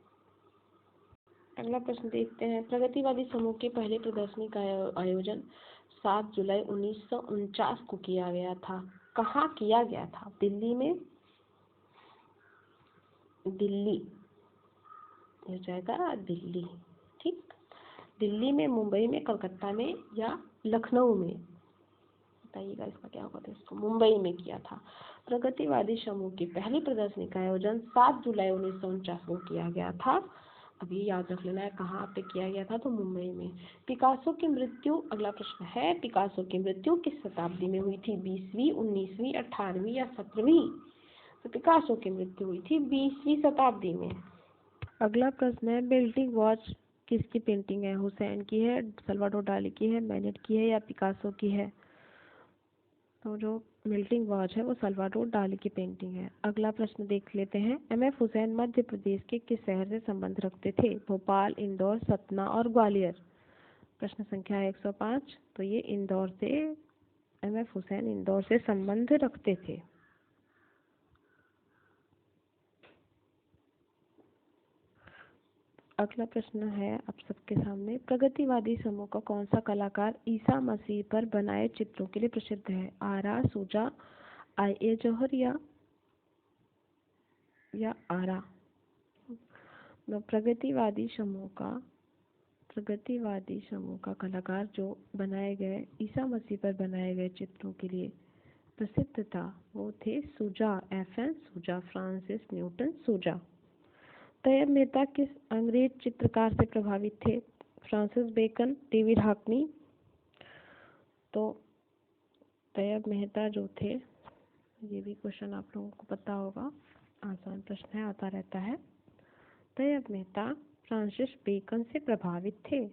अगला प्रश्न देखते हैं, प्रगतिवादी समूह की पहली प्रदर्शनी का आयोजन 7 जुलाई 1949 को किया गया था। कहाँ किया गया था? दिल्ली में, दिल्ली हो जाएगा, दिल्ली, ठीक। दिल्ली में, मुंबई में, कलकत्ता में, या लखनऊ में। बताइएगा इसका क्या होगा। तो इसको मुंबई में किया था। प्रगतिवादी समूह की पहली प्रदर्शनी का आयोजन 7 जुलाई 1949 को किया गया था। अभी याद रख लेना है कहाँ पे किया गया था, तो मुंबई में। पिकासो की मृत्यु, अगला प्रश्न है, पिकासो की मृत्यु किस शताब्दी में हुई थी? 20वीं, 19वीं, 18वीं, या 17वीं। तो पिकासो की मृत्यु हुई थी 20वीं शताब्दी में। अगला प्रश्न है, बिल्डिंग वॉच किसकी पेंटिंग है? हुसैन की है, सल्वाडोर डाली की है, मैनेट की है, या पिकासो की है? तो जो मेल्टिंग वॉच है वो सल्वाडोर डाली की पेंटिंग है। अगला प्रश्न देख लेते हैं, एम.एफ. हुसैन मध्य प्रदेश के किस शहर से संबंध रखते थे? भोपाल, इंदौर, सतना, और ग्वालियर। प्रश्न संख्या 105। तो ये इंदौर से, एम.एफ. हुसैन इंदौर से संबंध रखते थे। अगला प्रश्न है आप सबके सामने, प्रगतिवादी समूह का कौन सा कलाकार ईसा मसीह पर बनाए चित्रों के लिए प्रसिद्ध है? आरा, सूजा, आई.ए. जौहर, या आरा। प्रगतिवादी समूह का कलाकार जो बनाए गए ईसा मसीह पर बनाए गए चित्रों के लिए प्रसिद्ध था वो थे सूजा, F.N. सूजा, फ्रांसिस न्यूटन सूजा। तैयब मेहता किस अंग्रेज चित्रकार से प्रभावित थे? Francis Bacon, David Hockney. तो तैयब मेहता जो थे, ये भी क्वेश्चन आप लोगों को पता होगा, आसान प्रश्न है, आता रहता है। तैयब मेहता फ्रांसिस बेकन से प्रभावित थे।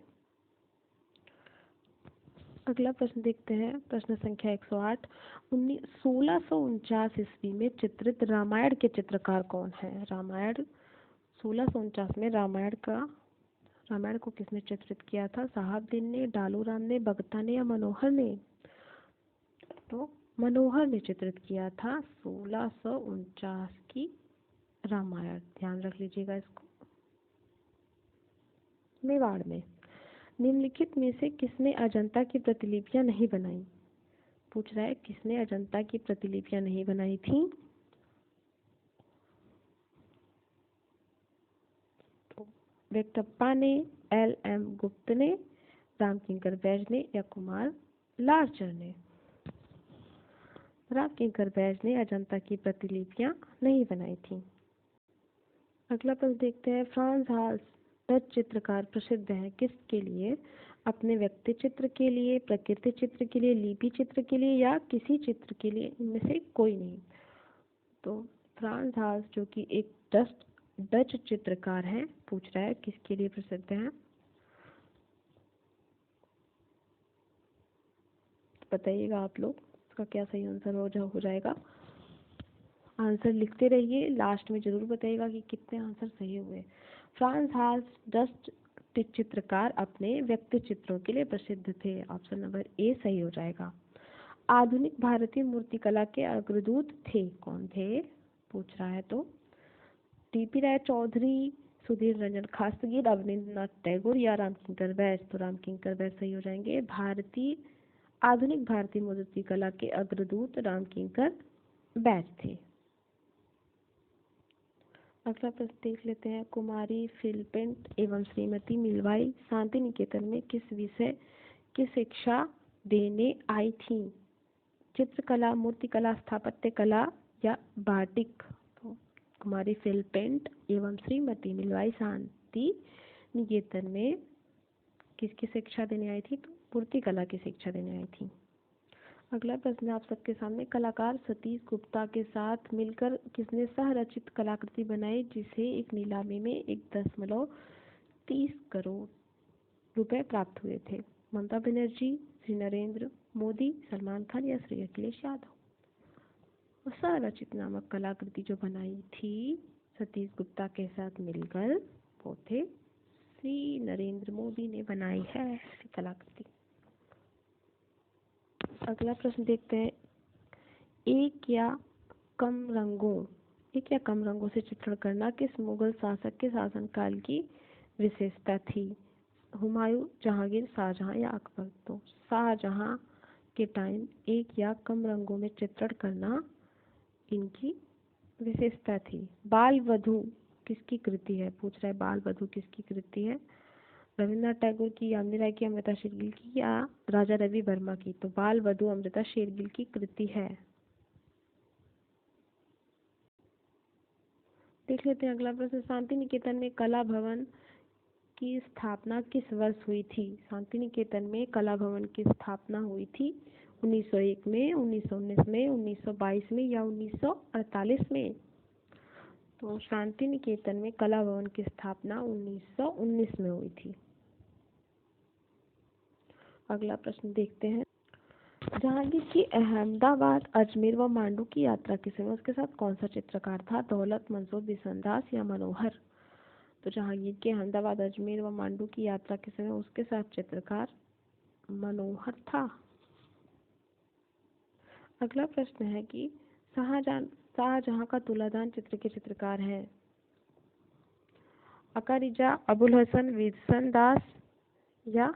अगला प्रश्न देखते हैं, प्रश्न संख्या 108। 1649 ईस्वी में चित्रित रामायण के चित्रकार कौन है? रामायण 1649 में रामायण को किसने चित्रित किया था? साहबदीन ने, डालू राम ने, भगता ने, या मनोहर ने। तो मनोहर ने चित्रित किया था 1649 की रामायण, ध्यान रख लीजिएगा इसको। मेवाड़ में। निम्नलिखित में से किसने अजंता की प्रतिलिपियां नहीं बनाई? पूछ रहा है किसने अजंता की प्रतिलिपियां नहीं बनाई थी? तो वेंकटप्पा ने, L.M. गुप्त ने, रामकिंकर बैज ने, या कुमार लारचर ने। रामकिंकर बैज ने अजंता की प्रतिलिपियां नहीं बनाई थी। अगला प्रश्न देखते हैं, फ्रांस हाल्स डच चित्रकार प्रसिद्ध हैं किसके लिए? अपने व्यक्ति चित्र के लिए, प्रकृति चित्र के लिए, लिपि चित्र के लिए, या किसी चित्र के लिए? इनमें से कोई नहीं। तो फ्रांस हाल्स जो कि एक डच चित्रकार हैं, पूछ रहा है किसके लिए प्रसिद्ध हैं? बताइएगा आप लोग इसका क्या सही आंसर हो जाएगा। आंसर लिखते रहिए, लास्ट में जरूर बताइएगा कि कितने आंसर सही हुए। फ्रांस हाल्स चित्रकार अपने व्यक्ति चित्रों के लिए प्रसिद्ध थे। ऑप्शन नंबर ए सही हो जाएगा। आधुनिक भारतीय मूर्तिकला के अग्रदूत थे, कौन थे पूछ रहा है तो टीपी राय चौधरी, सुधीर रंजन खासगीर, रविन्द्रनाथ टैगोर या रामकिंकर बैस। तो रामकिंकर बैस सही हो जाएंगे। आधुनिक भारतीय मूर्तिकला के अग्रदूत रामकिंकर बैस थे। अगला प्रश्न देख लेते हैं। कुमारी फिलपेंट एवं श्रीमती मीलबाई शांति निकेतन में किस विषय की शिक्षा देने आई थी? चित्रकला, मूर्तिकला, स्थापत्य कला या बाटिक। तो कुमारी फिलपेंट एवं श्रीमती मीलबाई शांति निकेतन में किसकी शिक्षा देने आई थी? तो मूर्तिकला की शिक्षा देने आई थी। अगला प्रश्न आप सबके सामने। कलाकार सतीश गुप्ता के साथ मिलकर किसने सह रचित कलाकृति बनाई जिसे एक नीलामी में 1.30 करोड़ रुपए प्राप्त हुए थे? ममता बनर्जी, श्री नरेंद्र मोदी, सलमान खान या श्री अखिलेश यादव। सह रचित नामक कलाकृति जो बनाई थी सतीश गुप्ता के साथ मिलकर वो थे श्री नरेंद्र मोदी ने बनाई है ऐसी कलाकृति। अगला प्रश्न देखते हैं। एक या कम रंगों से चित्रण करना किस मुगल शासक के शासनकाल की विशेषता थी? हुमायूं, जहांगीर, शाहजहां या अकबर। तो शाहजहां के टाइम एक या कम रंगों में चित्रण करना इनकी विशेषता थी। बाल वधू किसकी कृति है पूछ रहा है। बाल वधू किसकी कृति है? रविन्द्रनाथ टैगोर की, यामिनी राय की, अमृता शेरगिल की या राजा रवि वर्मा की। तो बाल वधू अमृता शेरगिल की कृति है। देख लेते हैं अगला प्रश्न। शांति निकेतन में कला भवन की स्थापना किस वर्ष हुई थी? शांति निकेतन में कला भवन की स्थापना हुई थी 1901 में, 1919 में, 1922 में या 1948 में। तो शांति निकेतन में कला भवन की स्थापना 1919 में हुई थी। अगला प्रश्न देखते हैं। जहांगीर की अहमदाबाद, अजमेर व मांडू की यात्रा के समय उसके साथ कौन सा चित्रकार था? दौलत, मंसूर, बिशनदास या मनोहर। तो जहांगीर के अहमदाबाद, अजमेर व मांडू की यात्रा के समय उसके साथ चित्रकार मनोहर था। अगला प्रश्न है कि शाहजहां का तुलादान चित्र के चित्रकार हैं? अकारिजा, अबुल हसन, बिशनदास या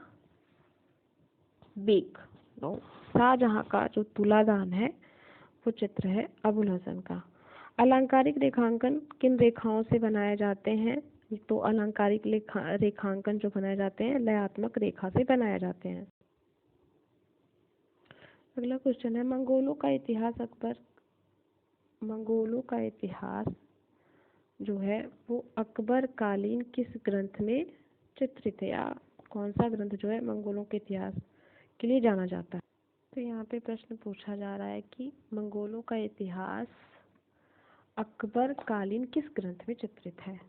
बेग। तो शाहजहां का जो तुलादान है वो चित्र है अबुल हसन का। अलंकारिक रेखांकन किन रेखाओं से बनाए जाते हैं? तो अलंकारिक रेखांकन जो बनाए जाते हैं लयात्मक रेखा से बनाए जाते हैं। अगला क्वेश्चन है। मंगोलों का इतिहास जो है वो अकबर कालीन किस ग्रंथ में चित्रित है? या कौन सा ग्रंथ जो है मंगोलों के इतिहास के लिए जाना जाता है? तो यहाँ पे प्रश्न पूछा जा रहा है कि मंगोलों का इतिहास अकबर कालीन किस ग्रंथ में चित्रित है?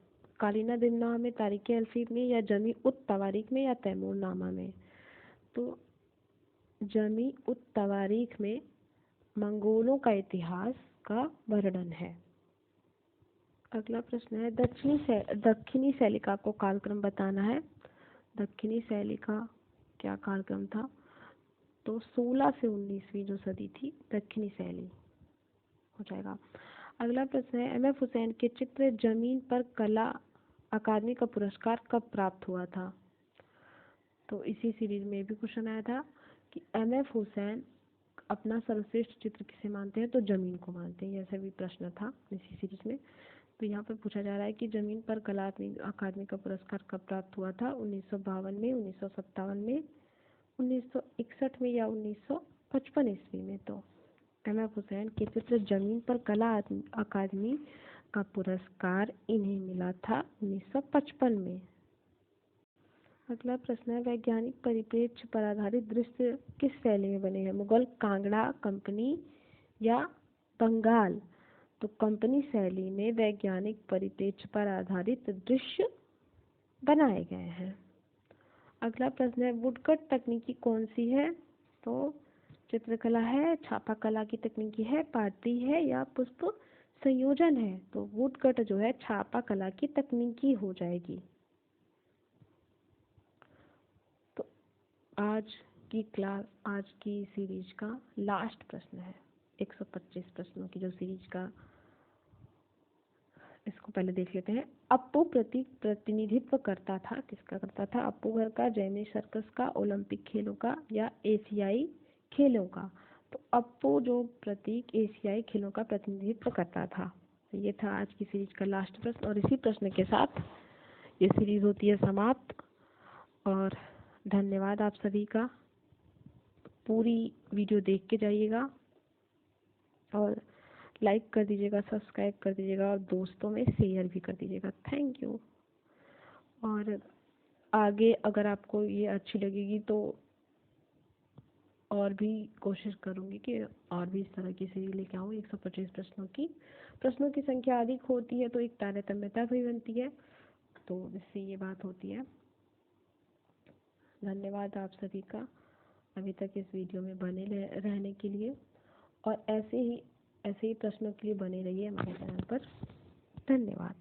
कालीना दिननामा में, तारीख़ अल्फी में या जमी उत तवारीख में या तैमूर नामा में। तो जमी उत तवारीख में मंगोलों का इतिहास का वर्णन है। अगला प्रश्न है। दक्षिणी शैली का आपको कालक्रम बताना है। दक्षिणी शैली का क्या कालक्रम था? तो 16 से 19वीं जो सदी थी दक्षिणी शैली हो जाएगा। अगला प्रश्न है। एम एफ हुसैन के चित्र जमीन पर कला अकादमी का पुरस्कार कब प्राप्त हुआ था? तो इसी सीरीज में भी क्वेश्चन आया था कि एम एफ हुसैन अपना सर्वश्रेष्ठ चित्र किसे मानते हैं? तो जमीन को मानते हैं। ऐसा भी प्रश्न था इसी सीरीज में। तो यहाँ पर पूछा जा रहा है कि जमीन पर कला अकादमी का पुरस्कार कब प्राप्त हुआ था? 1952 में, 1957 में, 1961 में या 1955 ईस्वी में। तो एम एफ हुसैन के चित्र जमीन पर कला अकादमी का पुरस्कार इन्हें मिला था 1955 में। अगला प्रश्न है। वैज्ञानिक परिप्रेक्ष्य पर आधारित दृश्य किस शैली में बने हैं? मुगल, कांगड़ा, कंपनी या बंगाल। तो कंपनी शैली में वैज्ञानिक परिप्रेक्ष्य पर आधारित दृश्य बनाए गए हैं। अगला प्रश्न है। वुडकट तकनीकी कौन सी है? तो चित्रकला है, छापा कला की तकनीकी है, पाटरी है या पुष्प संयोजन है। तो वुडकट जो है छापा कला की तकनीकी हो जाएगी। आज की सीरीज का लास्ट प्रश्न है। 125 प्रश्नों की जो सीरीज का, इसको पहले देख लेते हैं। अप्पू प्रतिनिधित्व करता था, किसका करता था? अप्पू घर का, जैमिनी सर्कस का, ओलंपिक खेलों का या एशियाई खेलों का? तो अप्पू जो प्रतीक एशियाई खेलों का प्रतिनिधित्व करता था। तो ये था आज की सीरीज का लास्ट प्रश्न, और इसी प्रश्न के साथ ये सीरीज होती है समाप्त। और धन्यवाद आप सभी का। पूरी वीडियो देख के जाइएगा और लाइक कर दीजिएगा, सब्सक्राइब कर दीजिएगा और दोस्तों में शेयर भी कर दीजिएगा। Thank you. और आगे अगर आपको ये अच्छी लगेगी तो और भी कोशिश करूँगी कि और भी इस तरह की सीरीज लेके आऊँ। 125 प्रश्नों की संख्या अधिक होती है तो एक तारतम्यता भी बनती है, तो इससे ये बात होती है। धन्यवाद आप सभी का अभी तक इस वीडियो में बने रहने के लिए, और ऐसे ही प्रश्नों के लिए बने रहिए हमारे चैनल पर। धन्यवाद।